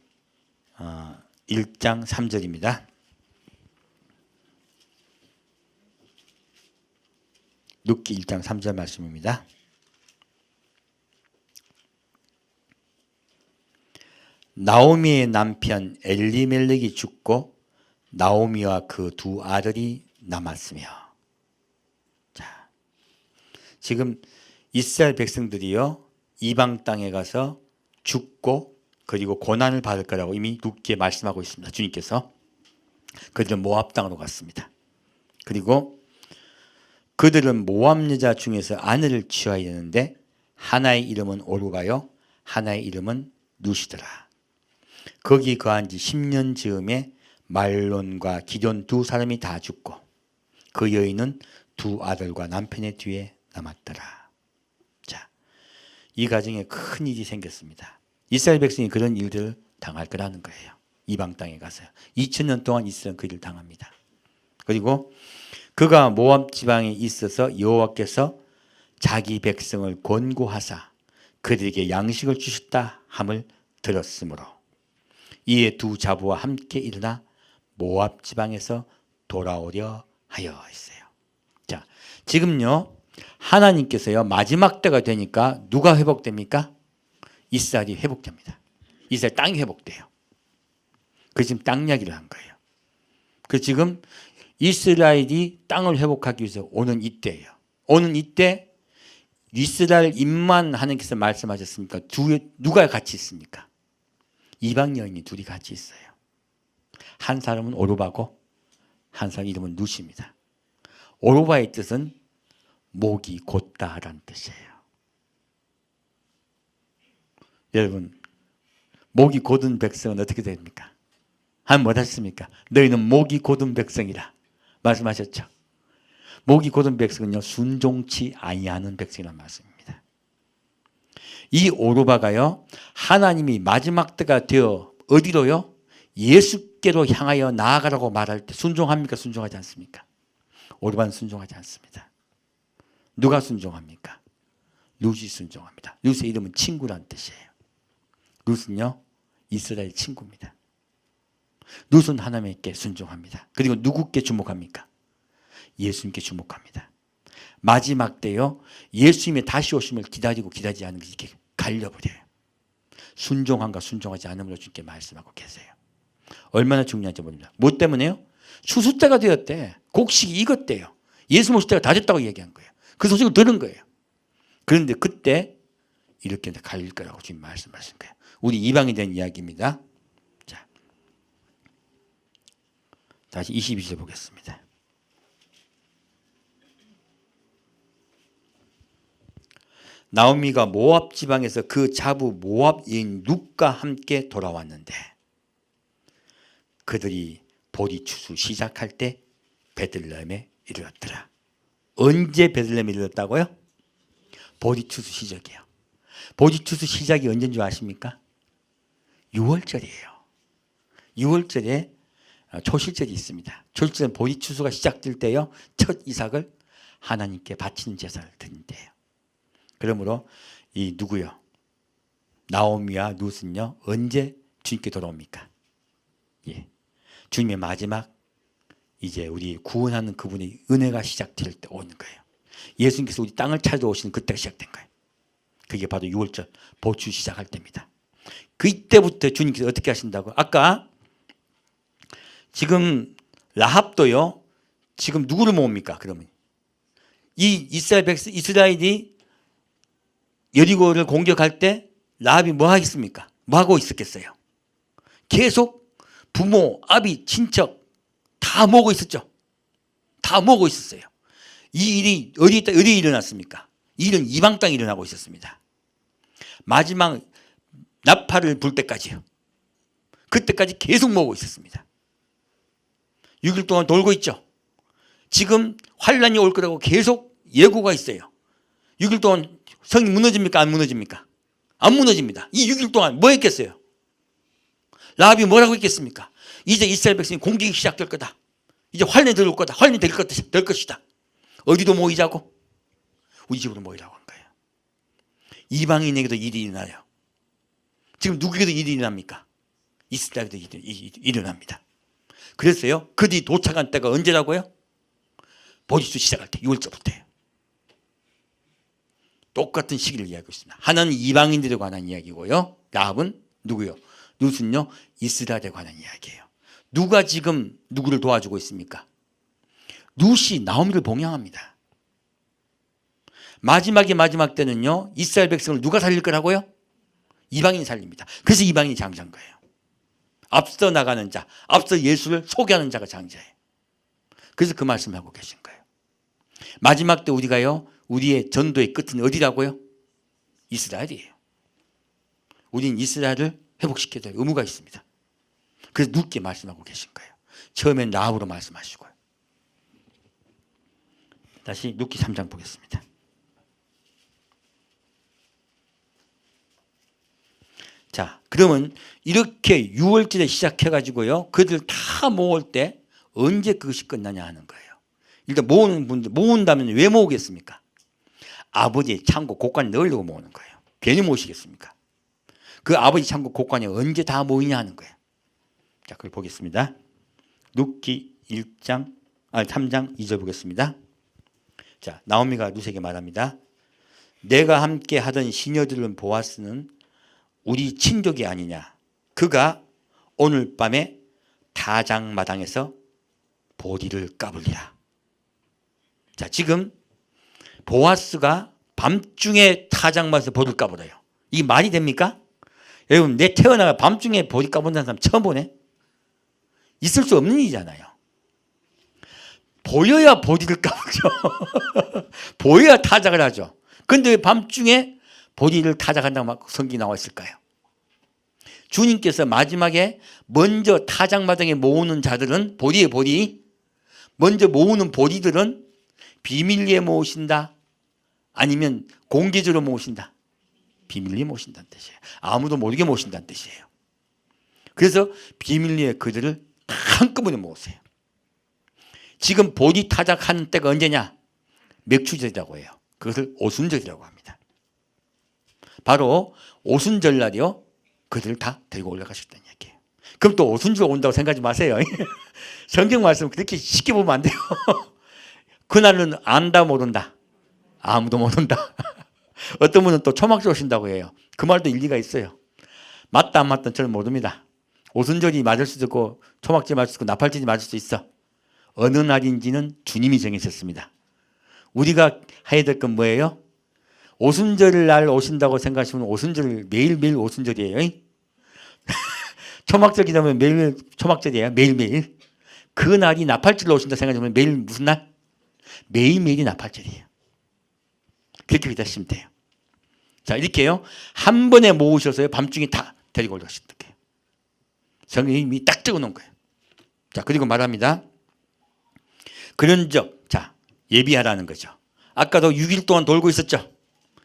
1장 3절입니다. 룻기 1장 3절 말씀입니다. 나오미의 남편 엘리멜렉이 죽고 나오미와 그 두 아들이 남았으며. 자, 지금 이스라엘 백성들이요 이방 땅에 가서 죽고 그리고 고난을 받을 거라고 이미 룻기에 말씀하고 있습니다. 주님께서 그들은 모압 땅으로 갔습니다. 그리고 그들은 모압 여자 중에서 아내를 취하여 했는데 하나의 이름은 오르가요 하나의 이름은 룻이더라. 거기 거한 지 10년 즈음에 말론과 기존 두 사람이 다 죽고 그 여인은 두 아들과 남편의 뒤에 남았더라. 자, 이 가정에 큰 일이 생겼습니다. 이스라엘 백성이 그런 일들을 당할 거라는 거예요. 이방 땅에 가서요. 2000년 동안 이스라엘은 그 일을 당합니다. 그리고 그가 모압 지방에 있어서 여호와께서 자기 백성을 권고하사 그들에게 양식을 주셨다 함을 들었으므로 이에 두 자부와 함께 일어나 모압 지방에서 돌아오려 하여 했어요. 자, 지금요 하나님께서요 마지막 때가 되니까 누가 회복됩니까? 이스라엘이 회복됩니다. 이스라엘 땅이 회복돼요. 그 지금 땅 이야기를 한 거예요. 그 지금 이스라엘이 땅을 회복하기 위해서 오는 이때예요. 오는 이때 이스라엘인만 하나님께서 말씀하셨습니까? 누가 같이 있습니까? 이방 여인이 둘이 같이 있어요. 한 사람은 오르바고 한 사람 이름은 룻입니다. 오르바의 뜻은 목이 곧다라는 뜻이에요. 여러분, 목이 곧은 백성은 어떻게 됩니까? 하나님 뭐라 했습니까? 너희는 목이 곧은 백성이라 말씀하셨죠. 목이 곧은 백성은요, 순종치 아니하는 백성이라는 말씀입니다. 이 오르바가요, 하나님이 마지막 때가 되어 어디로요? 예수께로 향하여 나아가라고 말할 때 순종합니까? 순종하지 않습니까? 오르바는 순종하지 않습니다. 누가 순종합니까? 룻이 순종합니다. 룻의 이름은 친구란 뜻이에요. 룻은요, 이스라엘 친구입니다. 룻은 하나님께 순종합니다. 그리고 누구께 주목합니까? 예수님께 주목합니다. 마지막 때요, 예수님의 다시 오심을 기다리고 기다리지 않은 것이 이렇게 갈려버려요. 순종함과 순종하지 않음으로 주님께 말씀하고 계세요. 얼마나 중요한지 모릅니다. 뭐 때문에요? 추수 때가 되었대. 곡식이 익었대요. 예수 모실 때가 다 됐다고 얘기한 거예요. 그 소식을 들은 거예요. 그런데 그때 이렇게 갈릴 거라고 주님 말씀하신 거예요. 우리 이방이 된 이야기입니다. 자, 다시 22절 보겠습니다. 나오미가 모압 지방에서 그 자부 모압 여인 룻과 함께 돌아왔는데 그들이 보리 추수 시작할 때 베들레헴에 이르렀더라. 언제 베들레헴에 이르렀다고요? 보리 추수 시작이에요. 보리 추수 시작이 언제인 줄 아십니까? 6월절이에요. 6월절에 초실절이 있습니다. 초실절은 보리 추수가 시작될 때요, 첫 이삭을 하나님께 바치는 제사를 드린대요. 그러므로 이 누구요? 나오미와 룻은요, 언제 주님께 돌아옵니까? 예, 주님의 마지막 이제 우리 구원하는 그분의 은혜가 시작될 때 오는 거예요. 예수님께서 우리 땅을 찾아오시는 그때가 시작된 거예요. 그게 바로 6월절 보추 시작할 때입니다. 그때부터 주님께서 어떻게 하신다고? 아까 지금 라합도요, 지금 누구를 모읍니까? 그러면 이 이스라엘이 여리고를 공격할 때 라합이 뭐 하겠습니까? 뭐 하고 있었겠어요? 계속 부모, 아비, 친척 다 모으고 있었죠. 다 모으고 있었어요. 이 일이 어디에 일어났습니까? 이 일은 이방 땅에 일어나고 있었습니다. 마지막 나팔을 불 때까지요. 그때까지 계속 모으고 있었습니다. 6일 동안 돌고 있죠. 지금 환란이 올 거라고 계속 예고가 있어요. 6일 동안 성이 무너집니까? 안 무너집니까? 안 무너집니다. 이 6일 동안 뭐 했겠어요? 라합이 뭐라고 했겠습니까? 이제 이스라엘 백성이 공격이 시작될 거다. 이제 환란이 들어올 거다. 환란이 될 것이다. 어디도 모이자고? 우리 집으로 모이라고 한 거예요. 이방인에게도 일이 일어나요. 지금 누구에게도 일이 일어납니까? 이스라엘에도 일이 일어납니다. 그랬어요. 그들이 도착한 때가 언제라고요? 보리수 시작할 때 6월절부터예요. 똑같은 시기를 이야기하고 있습니다. 하나는 이방인들에 관한 이야기고요. 라합은 누구요? 룻은요, 이스라엘에 관한 이야기예요. 누가 지금 누구를 도와주고 있습니까? 룻이 나오미를 봉양합니다. 마지막 때는요, 이스라엘 백성을 누가 살릴 거라고요? 이방인이 살립니다. 그래서 이방인이 장자인 거예요. 앞서 나가는 자, 앞서 예수를 소개하는 자가 장자예요. 그래서 그 말씀을 하고 계신 거예요. 마지막 때 우리가요, 우리의 전도의 끝은 어디라고요? 이스라엘이에요. 우리는 이스라엘을 회복시켜야 될 의무가 있습니다. 그래서 룻게 말씀하고 계신 거예요. 처음엔 라합으로 말씀하시고요. 다시 룻기 3장 보겠습니다. 자, 그러면 이렇게 6월절에 시작해가지고요, 그들 다 모을 때 언제 그것이 끝나냐 하는 거예요. 일단 모으는 분들, 모은다면 왜 모으겠습니까? 아버지의 창고 곳간에 넣으려고 모으는 거예요. 괜히 모시겠습니까? 그 아버지 창고 곳간에 언제 다 모이냐 하는 거예요. 자, 그걸 보겠습니다. 룻기 3장 2절 보겠습니다. 자, 나오미가 룻에게 말합니다. 내가 함께 하던 시녀들은 보아스는 우리 친족이 아니냐. 그가 오늘 밤에 타작마당에서 보리를 까불리라. 자, 지금 보아스가 밤중에 타작마당에서 보리를 까불어요. 이게 말이 됩니까? 여러분, 내 태어나가 밤중에 보리 까본다는 사람 처음 보네? 있을 수 없는 일이잖아요. 보여야 보리를 까불죠. 보여야 타작을 하죠. 그런데 왜 밤중에 보리를 타작한다고 막 성경이 나와 있을까요? 주님께서 마지막에 먼저 타작마당에 모으는 자들은 보리에 보리, 먼저 모으는 보리들은 비밀리에 모으신다, 아니면 공개적으로 모으신다. 비밀리에 모으신다는 뜻이에요. 아무도 모르게 모으신다는 뜻이에요. 그래서 비밀리에 그들을 한꺼번에 모으세요. 지금 보리 타작하는 때가 언제냐? 맥추절이라고 해요. 그것을 오순절이라고 합니다. 바로 오순절날이요, 그들을 다 데리고 올라가셨다는 얘기예요. 그럼 또 오순절 온다고 생각하지 마세요. 성경 말씀 그렇게 쉽게 보면 안 돼요. 그날은 안다 모른다. 아무도 모른다. 어떤 분은 또 초막절 오신다고 해요. 그 말도 일리가 있어요. 맞다 안 맞다 저는 모릅니다. 오순절이 맞을 수도 있고 초막절이 맞을 수도 있고 나팔절이 맞을 수도 있어. 어느 날인지는 주님이 정하셨습니다. 우리가 해야 될 건 뭐예요? 오순절 날 오신다고 생각하시면 오순절 매일매일 오순절이에요. 초막절이 되면 매일매일 초막절이에요. 매일매일. 그 날이 나팔절로 오신다 생각하시면 매일 무슨 날? 매일매일이 나팔절이에요. 그렇게 믿으시면 돼요. 자, 이렇게요. 한 번에 모으셔서요. 밤중에 다 데리고 올라가신다. 성경이 이미 딱 적어 놓은 거예요. 자, 그리고 말합니다. 그런즉, 자, 예비하라는 거죠. 아까도 6일 동안 돌고 있었죠.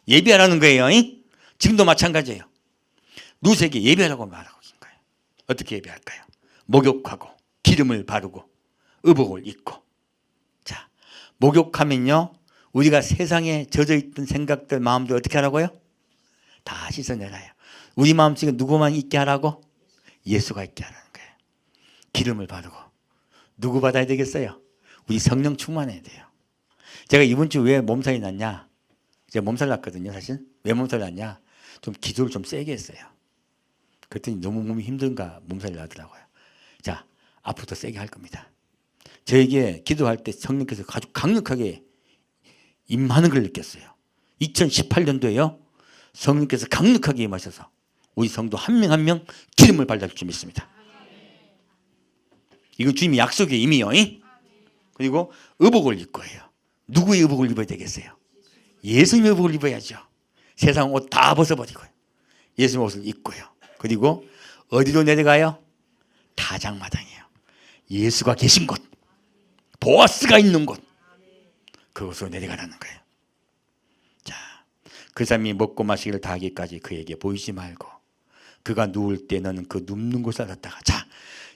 예비하라는 거예요. 지금도 마찬가지예요. 누수에게 예비하라고 말하고 있는 거예요. 어떻게 예비할까요? 목욕하고 기름을 바르고 의복을 입고. 자, 목욕하면요, 우리가 세상에 젖어있던 생각들, 마음들 어떻게 하라고요? 다 씻어내라요. 우리 마음속에 누구만 있게 하라고? 예수가 있게 하라는 거예요. 기름을 바르고. 누구 받아야 되겠어요? 우리 성령 충만해야 돼요. 제가 이번 주 왜 몸살이 났냐? 제가 몸살 났거든요, 사실. 왜 몸살 났냐? 좀 기도를 좀 세게 했어요. 그랬더니 너무 몸이 힘든가 몸살이 나더라고요. 자, 앞으로 더 세게 할 겁니다. 저에게 기도할 때 성령께서 아주 강력하게 임하는 걸 느꼈어요. 2018년도에요. 성령께서 강력하게 임하셔서 우리 성도 한 명 한 명 기름을 발라줄 줄 믿습니다. 이건 주님의 약속의 의미요. 그리고 의복을 입고 해요. 누구의 의복을 입어야 되겠어요? 예수님의 의복을 입어야죠. 세상 옷 다 벗어버리고요. 예수님의 옷을 입고요. 그리고 어디로 내려가요? 타작마당이에요. 예수가 계신 곳, 보아스가 있는 곳, 그곳으로 내려가라는 거예요. 자, 그 사람이 먹고 마시기를 다 하기까지 그에게 보이지 말고 그가 누울 때 너는 그 눕는 곳을 알았다가. 자,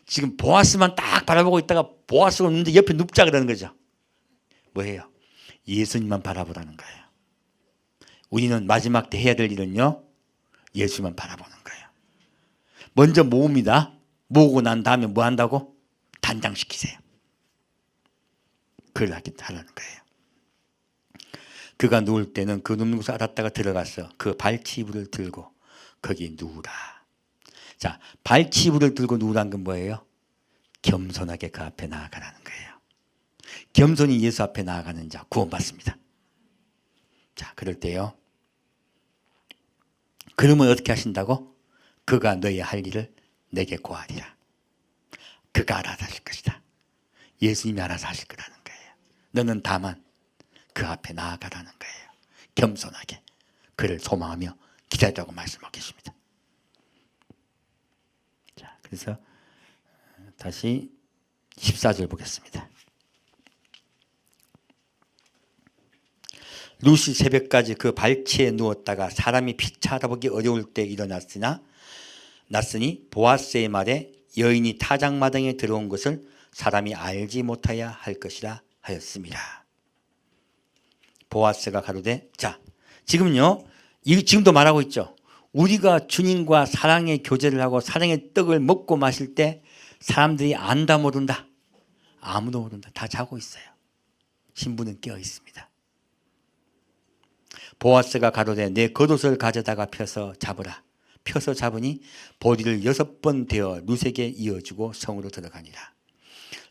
지금 보아스만 딱 바라보고 있다가 보아스가 눕는데 옆에 눕자 그러는 거죠. 뭐예요? 예수님만 바라보라는 거예요. 우리는 마지막 때 해야 될 일은요, 예수만 바라보는 거예요. 먼저 모읍니다. 모으고 난 다음에 뭐 한다고? 단장시키세요. 그걸 하라는 거예요. 그가 누울 때는 그 눕는 곳을 알았다가 들어가서 그 발치부를 들고 거기 누우라. 자, 발치부를 들고 누우라는 건 뭐예요? 겸손하게 그 앞에 나아가라는 거예요. 겸손히 예수 앞에 나아가는 자 구원받습니다. 자, 그럴 때요, 그러면 어떻게 하신다고? 그가 너의 할 일을 내게 고하리라. 그가 알아서 하실 것이다. 예수님이 알아서 하실 거라는 거예요. 너는 다만 그 앞에 나아가라는 거예요. 겸손하게 그를 소망하며 기다리라고 말씀하고 계십니다. 자, 그래서 다시 14절 보겠습니다. 룻이 새벽까지 그 발치에 누웠다가 사람이 피차 알아보기 어려울 때 났으니 보아스의 말에 여인이 타작마당에 들어온 것을 사람이 알지 못하여 할 것이라 하였습니다. 보아스가 가로되, 자, 지금요, 지금도 말하고 있죠. 우리가 주님과 사랑의 교제를 하고 사랑의 떡을 먹고 마실 때 사람들이 안다 모른다, 아무도 모른다, 다 자고 있어요. 신부는 깨어 있습니다. 보아스가 가로되 내 겉옷을 가져다가 펴서 잡으라. 펴서 잡으니 보리를 6번 되어 룻에게 이어주고 성으로 들어가니라.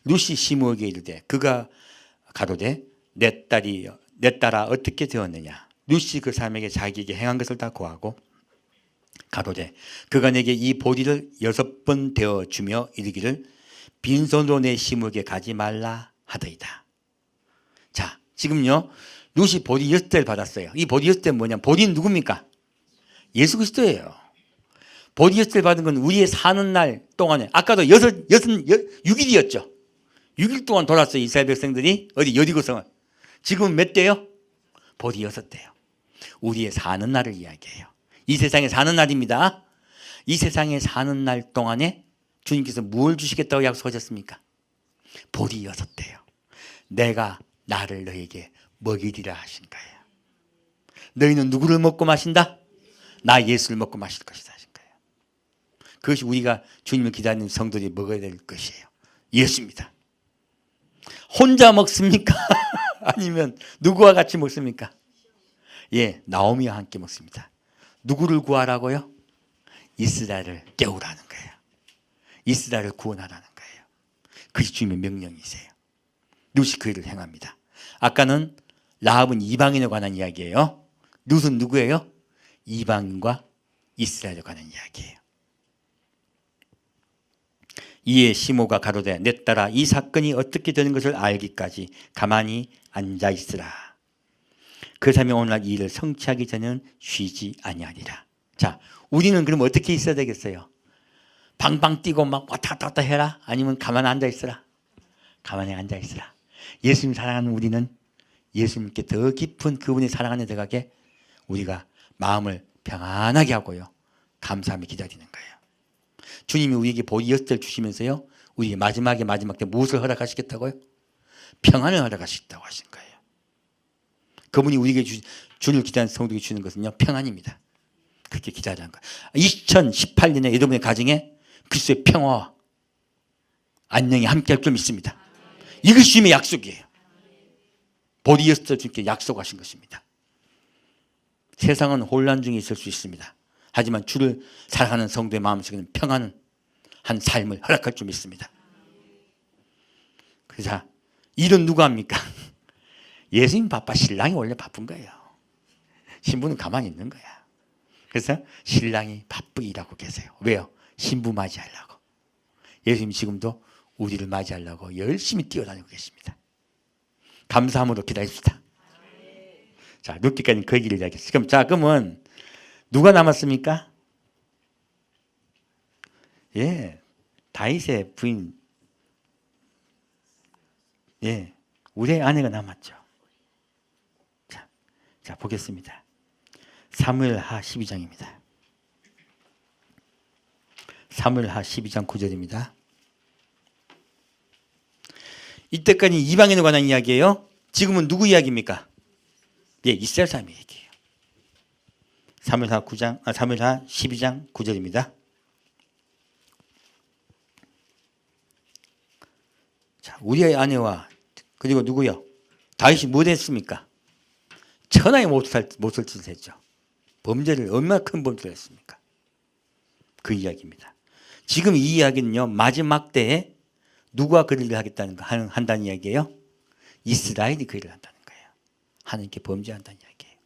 룻이 시므에게 이르되, 그가 가로되 내 딸아 어떻게 되었느냐. 룻이 그 사람에게 자기에게 행한 것을 다 고하고 가로되 그가 내게 이 보리를 6번 되어 주며 이르기를 빈손으로 내 시므에게 가지 말라 하더이다. 지금요 룻이 보리 6대를 받았어요. 이 보리 6대는 뭐냐? 보리는 누굽니까? 예수 그리스도예요. 보리 6대를 받은 건 우리의 사는 날 동안에 아까도 6일이었죠. 6일 동안 돌았어요. 이스라엘 백성들이 어디 여리고성을. 지금은 몇 대요? 보리 6대요. 우리의 사는 날을 이야기해요. 이 세상에 사는 날입니다. 이 세상에 사는 날 동안에 주님께서 뭘 주시겠다고 약속하셨습니까? 보리 6대요. 내가 나를 너에게 먹이리라 하신 거예요. 너희는 누구를 먹고 마신다? 나 예수를 먹고 마실 것이다 하신 거예요. 그것이 우리가 주님을 기다리는 성도들이 먹어야 될 것이에요. 예수입니다. 혼자 먹습니까? 아니면 누구와 같이 먹습니까? 예, 나오미와 함께 먹습니다. 누구를 구하라고요? 이스라엘을 깨우라는 거예요. 이스라엘을 구원하라는 거예요. 그것이 주님의 명령이세요. 룻이 그 일을 행합니다. 아까는 라합은 이방인에 관한 이야기예요. 룻은 누구예요? 이방인과 이스라엘에 관한 이야기예요. 이에 시모가 가로되 내 딸아 이 사건이 어떻게 되는 것을 알기까지 가만히 앉아있으라. 그 사람이 오늘날 이 일을 성취하기 전에는 쉬지 아니하리라. 자, 우리는 그럼 어떻게 있어야 되겠어요? 방방 뛰고 막 왔다 갔다 해라? 아니면 가만히 앉아있으라? 가만히 앉아있으라. 예수님 사랑하는 우리는 예수님께 더 깊은 그분의 사랑 안에 들어가게 우리가 마음을 평안하게 하고요. 감사하며 기다리는 거예요. 주님이 우리에게 보리 6대를 주시면서요. 우리에게 마지막 때 무엇을 허락하시겠다고요? 평안을 허락하시겠다고 하신 거예요. 그분이 우리에게 주를 기다리는 성도에게 주는 것은요. 평안입니다. 그렇게 기다리는 거예요. 2018년에 여러분의 가정에 그리스도의 평화와 안녕이 함께할 줄 믿습니다. 이것이 주님의 약속이에요. 보리 6대를 주님께 약속하신 것입니다. 세상은 혼란 중에 있을 수 있습니다. 하지만 주를 사랑하는 성도의 마음속에는 평안한 삶을 허락할 줄 믿습니다. 그래서 일은 누가 합니까? 예수님 바빠. 신랑이 원래 바쁜 거예요. 신부는 가만히 있는 거야. 그래서 신랑이 바쁘게 일하고 계세요. 왜요? 신부 맞이하려고. 예수님 지금도 우리를 맞이하려고 열심히 뛰어다니고 계십니다. 감사함으로 기다립시다. 자, 룻기까지는 그 얘기를 이야기했어요. 그러면 누가 남았습니까? 예, 다윗의 부인, 예, 우리의 아내가 남았죠. 자, 보겠습니다. 사무엘하 12장입니다. 사무엘하 12장 9절입니다. 이때까지 이방인에 관한 이야기예요. 지금은 누구 이야기입니까? 예, 이스라엘 사람의 얘기예요. 사무엘하 12장 9절입니다. 자, 우리의 아내와 그리고 누구요? 다윗이 뭐 했습니까? 천하의 못을 짓을 했죠. 범죄를 얼마나 큰 범죄를 했습니까? 그 이야기입니다. 지금 이 이야기는요. 마지막 때에 누가 그 일을 하겠다는 거 한다는 이야기예요? 이스라엘이 그 일을 한다는 거예요. 하나님께 범죄한다는 이야기예요.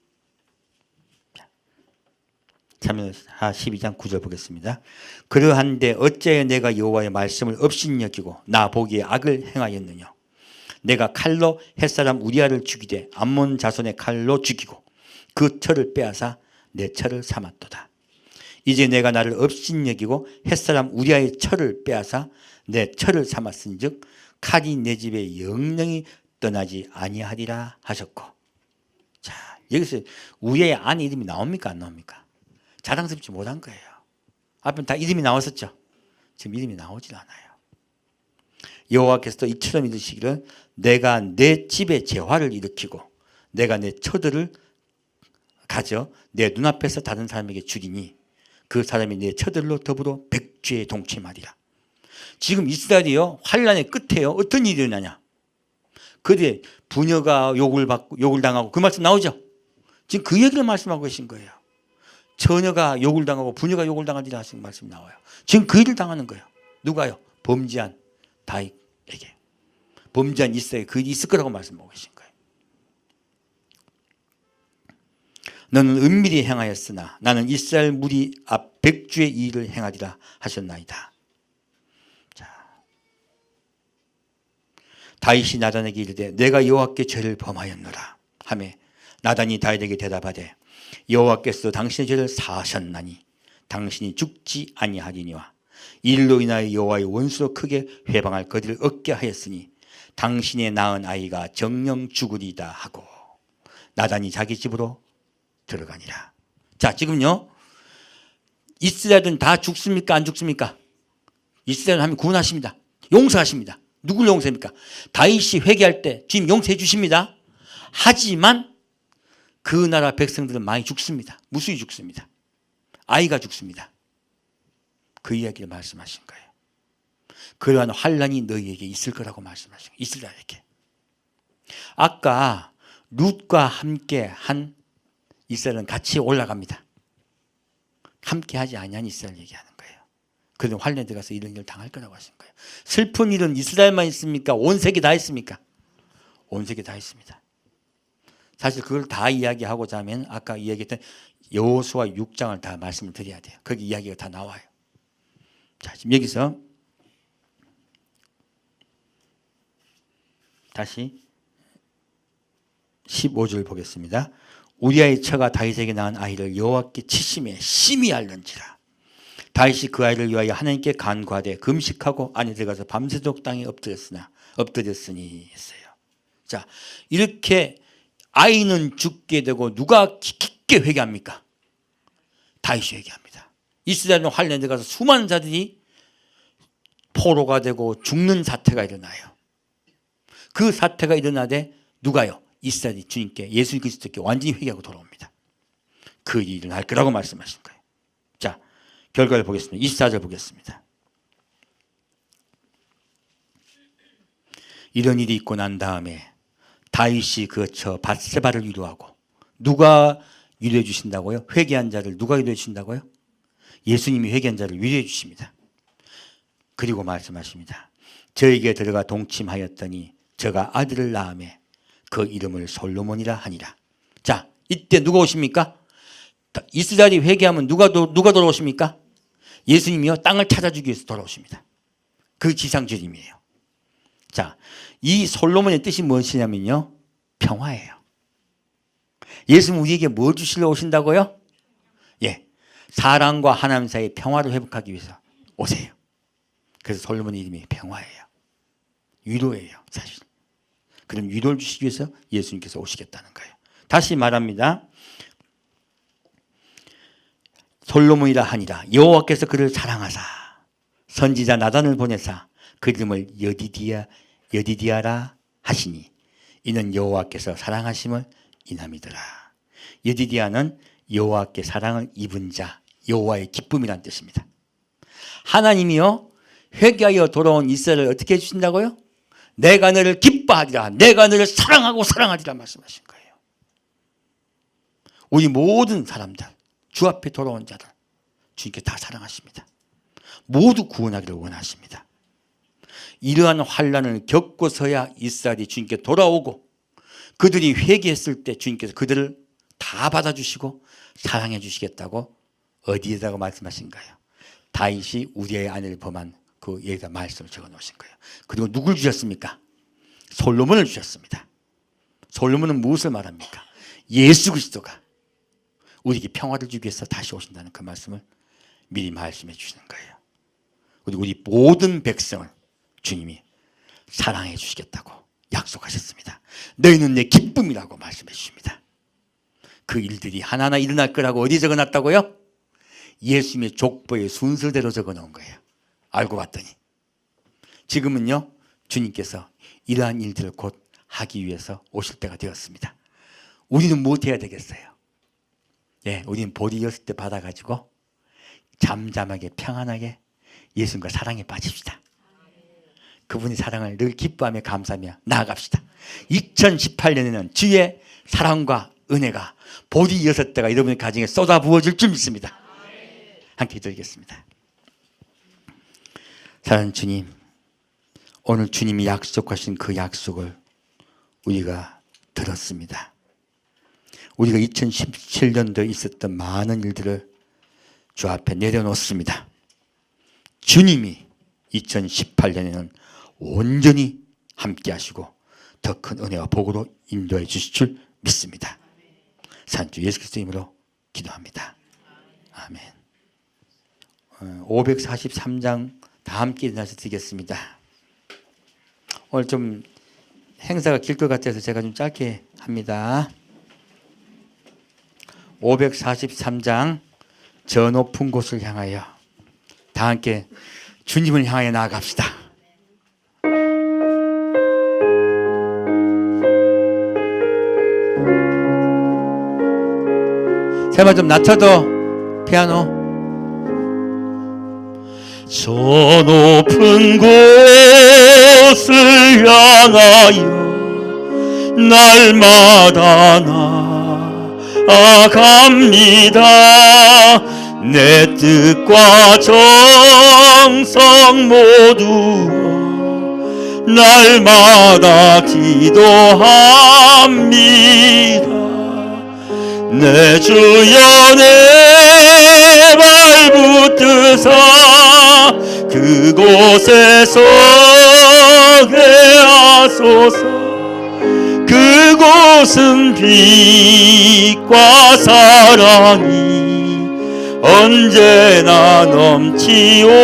사무엘하 12장 9절 보겠습니다. 그러한데 어찌하여 내가 여호와의 말씀을 업신여기고 나 보기에 악을 행하였느냐. 내가 칼로 햇사람 우리아를 죽이되 암몬 자손의 칼로 죽이고 그 철을 빼앗아 내 철을 삼았도다. 이제 내가 나를 업신여기고 햇사람 우리아의 철을 빼앗아 내 철을 삼았은즉 칼이 내 집에 영영이 떠나지 아니하리라 하셨고. 자, 여기서 우리의 아내 이름이 나옵니까 안 나옵니까? 자랑스럽지 못한 거예요. 앞에는 다 이름이 나왔었죠. 지금 이름이 나오질 않아요. 여호와께서도 이처럼 이르시기를 내가 내 집에 재화를 일으키고 내가 내 처들을 가져 내 눈앞에서 다른 사람에게 죽이니 그 사람이 내 처들로 더불어 백죄에 동침하리라. 지금 이스라엘이요 환란의 끝에요 어떤 일이 일어나냐. 그때 부녀가 욕을 당하고 그 말씀 나오죠. 지금 그 얘기를 말씀하고 계신 거예요. 처녀가 욕을 당하고 부녀가 욕을 당하리라 하신 말씀이 나와요. 지금 그 일을 당하는 거예요. 누가요? 범죄한 다윗에게. 범죄한 이스라엘 그 일이 있을 거라고 말씀하고 계신 거예요. 너는 은밀히 행하였으나 나는 이스라엘 무리 앞 백주의 일을 행하리라 하셨나이다. 자, 다윗이 나단에게 이르되 내가 여호와께 죄를 범하였노라 하매 나단이 다윗에게 대답하되 여호와께서 당신의 죄를 사하셨나니 당신이 죽지 아니하리니와 이일로 인하여 여호와의 원수로 크게 회방할 거리를 얻게 하였으니 당신의 낳은 아이가 정령 죽으리다 하고 나단이 자기 집으로 들어가니라. 자, 지금요 이스라엘은 다 죽습니까? 안 죽습니까? 이스라엘 하면 구원하십니다. 용서하십니다. 누굴 용서합니까? 다윗이 회개할 때 주님 용서해 주십니다. 하지만 그 나라 백성들은 많이 죽습니다. 무수히 죽습니다. 아이가 죽습니다. 그 이야기를 말씀하신 거예요. 그러한 환란이 너희에게 있을 거라고 말씀하신 거예요. 이스라엘에게. 아까 룻과 함께 한 이스라엘은 같이 올라갑니다. 함께 하지 아니한 이스라엘 얘기하는 거예요. 그런 환란에 들어가서 이런 일을 당할 거라고 하신 거예요. 슬픈 일은 이스라엘만 있습니까? 온 세계 다 있습니까? 온 세계 다 있습니다. 사실 그걸 다 이야기하고자 하면 아까 이야기했던 여호수아 6장을 다 말씀을 드려야 돼요. 거기 이야기가 다 나와요. 자, 지금 여기서 다시 15절 보겠습니다. 우리아의 처가 다윗에게 낳은 아이를 여호와께 치심에 심히 알는지라. 다윗이 그 아이를 위하여 하나님께 간구하되 금식하고 안에 들어가서 밤새도록 땅에 엎드렸으니 했어요. 자, 이렇게 아이는 죽게 되고 누가 깊게 회개합니까? 다윗이 회개합니다. 이스라엘은 환란에 들어가서 수많은 자들이 포로가 되고 죽는 사태가 일어나요. 그 사태가 일어나되 누가요? 이스라엘이 주님께 예수 그리스도께 완전히 회개하고 돌아옵니다. 그 일이 일어날 거라고 말씀하신 거예요. 자, 결과를 보겠습니다. 24절 보겠습니다. 이런 일이 있고 난 다음에 다윗이 그 처 밧세바를 위로하고 누가 위로해 주신다고요? 회개한 자를 누가 위로해 주신다고요? 예수님이 회개한 자를 위로해 주십니다. 그리고 말씀하십니다. 저에게 들어가 동침하였더니 저가 아들을 낳음에 그 이름을 솔로몬이라 하니라. 자, 이때 누가 오십니까? 이스라엘이 회개하면 누가 돌아오십니까? 예수님이요 땅을 찾아주기 위해서 돌아오십니다. 그 지상주님이에요. 자, 이 솔로몬의 뜻이 무엇이냐면요, 평화예요. 예수님 우리에게 뭐 주시러 오신다고요? 예, 사람과 하나님 사이의 평화를 회복하기 위해서 오세요. 그래서 솔로몬의 이름이 평화예요. 위로예요, 사실. 그럼 위로를 주시기 위해서 예수님께서 오시겠다는 거예요. 다시 말합니다. 솔로몬이라 하니라. 여호와께서 그를 사랑하사 선지자 나단을 보내사 그 이름을 여디디아라 하시니 이는 여호와께서 사랑하심을 인함이더라. 여디디아는 여호와께 사랑을 입은 자, 여호와의 기쁨이란 뜻입니다. 하나님이요 회개하여 돌아온 이스라엘을 어떻게 해주신다고요? 내가 너를 기뻐하리라, 내가 너를 사랑하고 사랑하리라 말씀하신 거예요. 우리 모든 사람들, 주 앞에 돌아온 자들 주님께 다 사랑하십니다. 모두 구원하기를 원하십니다. 이러한 환난을 겪고서야 이스라엘이 주님께 돌아오고 그들이 회개했을 때 주님께서 그들을 다 받아주시고 사랑해 주시겠다고 어디에다가 말씀하신 거예요? 다윗이 우리의 아내를 범한 그 얘기가 말씀을 적어 놓으신 거예요. 그리고 누굴 주셨습니까? 솔로몬을 주셨습니다. 솔로몬은 무엇을 말합니까? 예수 그리스도가 우리에게 평화를 주기 위해서 다시 오신다는 그 말씀을 미리 말씀해 주시는 거예요. 그리고 우리 모든 백성을 주님이 사랑해 주시겠다고 약속하셨습니다. 너희는 내 기쁨이라고 말씀해 주십니다. 그 일들이 하나하나 일어날 거라고 어디 적어놨다고요? 예수님의 족보의 순서대로 적어놓은 거예요. 알고 봤더니 지금은요 주님께서 이러한 일들을 곧 하기 위해서 오실 때가 되었습니다. 우리는 무엇 해야 되겠어요? 예, 우리는 보리 6대 받아가지고 잠잠하게 평안하게 예수님과 사랑에 빠집시다. 그분의 사랑을 늘 기뻐하며 감사하며 나아갑시다. 2018년에는 주의 사랑과 은혜가 보리 6대가 여러분의 가정에 쏟아 부어질 줄 믿습니다. 함께 기도하겠습니다. 사랑하는 주님, 오늘 주님이 약속하신 그 약속을 우리가 들었습니다. 우리가 2017년도에 있었던 많은 일들을 주 앞에 내려놓습니다. 주님이 2018년에는 온전히 함께 하시고 더 큰 은혜와 복으로 인도해 주실 줄 믿습니다. 산주 예수 그리스도 이름으로 기도합니다. 아멘. 543장 다 함께 일어나서 드리겠습니다. 오늘 좀 행사가 길 것 같아서 제가 좀 짧게 합니다. 543장 저 높은 곳을 향하여 다 함께 주님을 향하여 나아갑시다. 제발 좀 낮춰도 피아노. 저 높은 곳을 향하여 날마다 나아갑니다. 내 뜻과 정성 모두 날마다 기도합니다. 내 주여 내 발 붙드사 그곳에 서게 하소서. 그곳은 빛과 사랑이 언제나 넘치옵니다.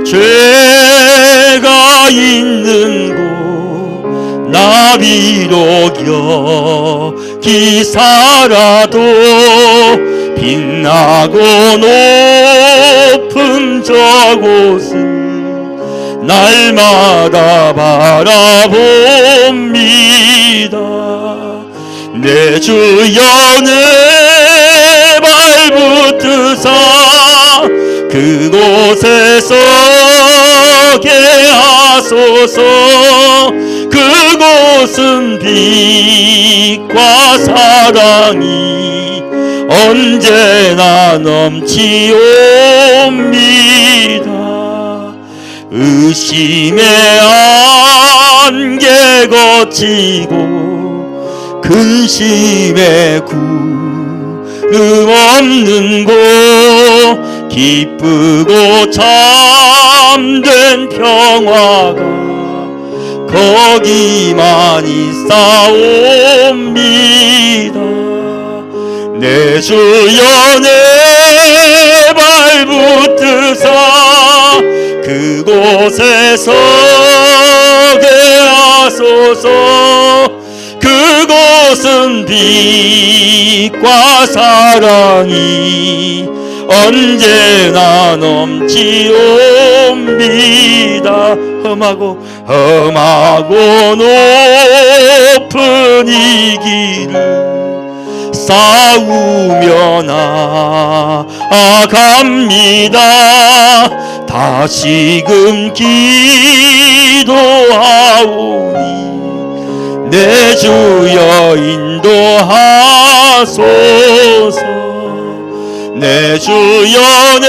죄가 있는 곳 나비로 여기사라도 빛나고 높은 저곳을 날마다 바라봅니다. 내 주여 내 발 붙드사 그곳에 서게 하소서. 그곳은 빛과 사랑이 언제나 넘치옵니다. 의심의 안개 거치고 근심의 구름 없는 곳 기쁘고 참된 평화가 거기만 있사옵니다. 내 주여 내 발 붙드사 그곳에 서게 하소서. 그곳은 빛과 사랑이 언제나 넘치옵니다. 험하고 높은 이 길을 싸우며 나아갑니다. 다시금 기도하오니 내 주여 인도하소서. 내 주여 내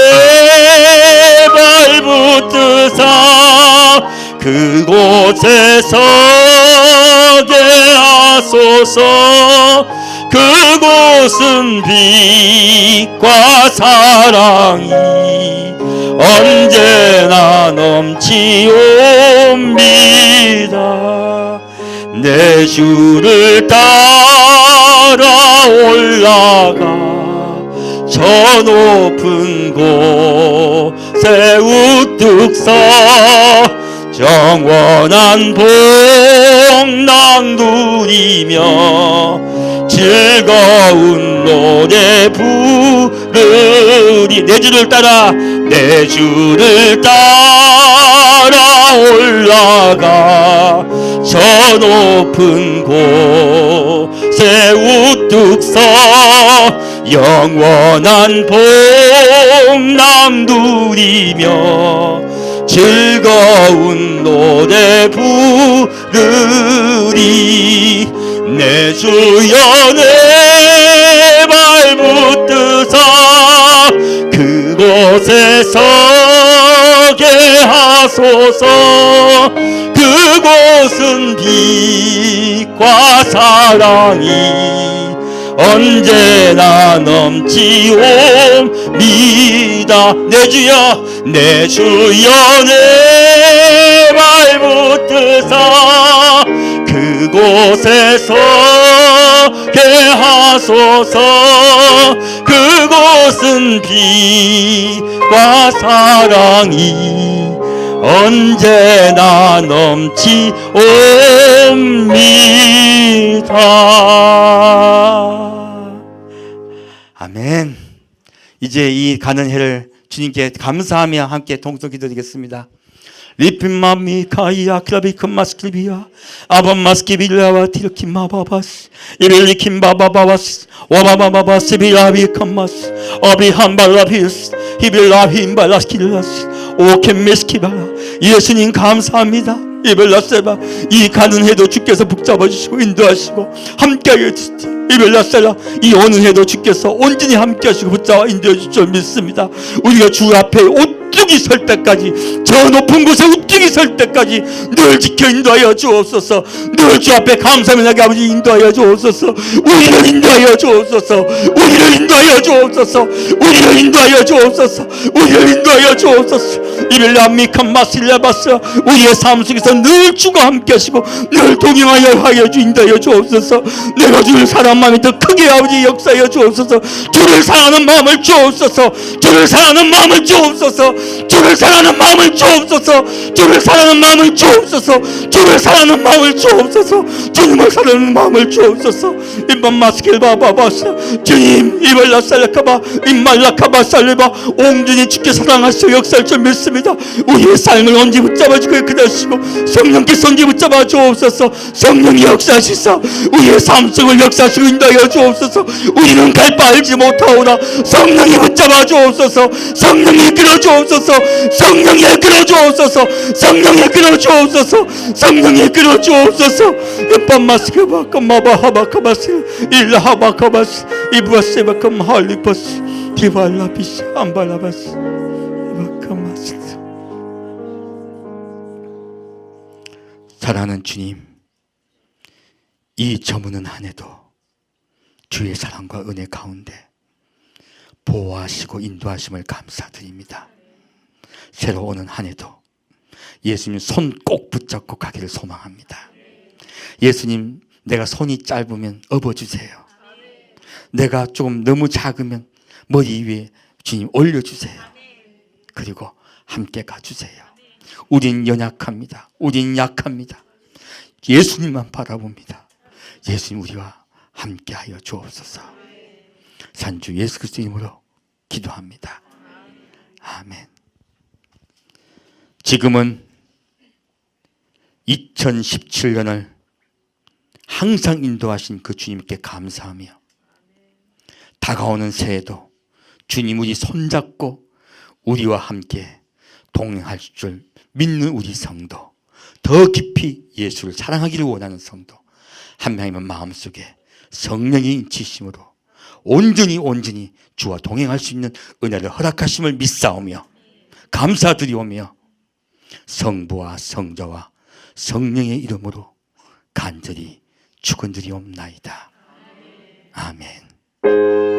발 붙드사 그곳에 서게 하소서. 그곳은 빛과 사랑이 언제나 넘치옵니다. 내 주를 따라 올라가 저 높은 곳에 우뚝 서 정원한 복낭 누리며 즐거운 노래 부르리. 내 주를 따라 올라가 저 높은 곳에 우뚝 서 영원한 복남 누리며 즐거운 노래 부르리. 내 주여 내 발 붙드사 그곳에 서게 하소서. 그곳은 빛과 사랑이 언제나 넘치옵니다. 내 주여 내 주여 내 발붙드사 그곳에서 하소서. 그곳은 빛과 사랑이 언제나 넘치옵니다. 아멘. 이제 이 가는 해를 주님께 감사하며 함께 동성 기도드리겠습니다. 리핀마미카이야 클라비큰마스클비야 아밤마스키빌라와 티르킨마바바스 이빌리킨바바바바스 와바바바바스 비라비칸마스 어비한발라비스 히빌라힘발라스킬라스 오켄메스키바라. 예수님 감사합니다. 이벨라세바 이 가는 해도 주께서 붙잡아 주시고 인도하시고 함께하여 주시지. 이벨라셀라 이 오는 해도 주께서 온전히 함께하시고 붙잡아 인도해 주실 줄 믿습니다. 우리가 주 앞에 우뚝이 설 때까지, 저 높은 곳에 우뚝이 설 때까지 늘 지켜 인도하여 주옵소서. 늘 주 앞에 감사하며 나게 아버지 인도하여 주옵소서. 우리를 인도하여 주옵소서. 우리를 인도하여 주옵소서. 우리를 인도하여 주옵소서. 우리를 인도하여 주옵소서. 이벨라미칸 마실라바스 우리의 삶 속에서 늘 주가 함께 하시고 늘 동행하여 하여 주 인도하여 주옵소서. 내가 주를 사랑하는 마음이 더 크게 아버지 역사하여 주옵소서. 주를 사랑하는 마음을 주옵소서. 주를 사랑하는 마음을 주옵소서. 주를 사랑하는 마음을 주옵소서. 주를 사랑하는 마음을 주옵소서. 주를 사랑하는 마음을 주옵소서. 주님을 사랑하는 마음을 주옵소서. 임만 마스킬 바바바사 주님 이발라 살라카바 임말라카바 살레바 온전히 주께 사랑하시고 역사할 줄 믿습니다. 우리의 삶을 언제 붙잡아주고 그다시고 성령께서 언제 붙잡아 주옵소서. 성령이 역사하시사 우리의 삶 속을 역사하시고 인도하여 주옵소서. 우리는 갈 바 알지 못하오나 성령이 붙잡아 주옵소서. 성령이 이끌어 주옵소서. 성령이 이끌어 주옵소서. 성령이 이끌어 주옵소서. 성령이 이끌어 주옵소서. 밤마스크바 깜마바하바카바스 일라하바카바스 이브아세바캄 할리퍼스 디발라비시 암발라바스 바카마스. 사랑하는 주님, 이 저무는 한 해도 주의 사랑과 은혜 가운데 보호하시고 인도하심을 감사드립니다. 새로 오는 한 해도 예수님 손 꼭 붙잡고 가기를 소망합니다. 예수님, 내가 손이 짧으면 업어주세요. 내가 조금 너무 작으면 머리 위에 주님 올려주세요. 그리고 함께 가주세요. 우린 연약합니다. 우린 약합니다. 예수님만 바라봅니다. 예수님 우리와 함께하여 주옵소서. 산주 예수 그리스도 이름으로 기도합니다. 아멘. 지금은 2017년을 항상 인도하신 그 주님께 감사하며 다가오는 새해도 주님 우리 손잡고 우리와 함께 동행할 줄 믿는 우리 성도, 더 깊이 예수를 사랑하기를 원하는 성도 한 명이면 마음속에 성령의 인치심으로 온전히 주와 동행할 수 있는 은혜를 허락하심을 믿사오며 감사드리오며 성부와 성자와 성령의 이름으로 간절히 축원드리옵나이다. 아멘.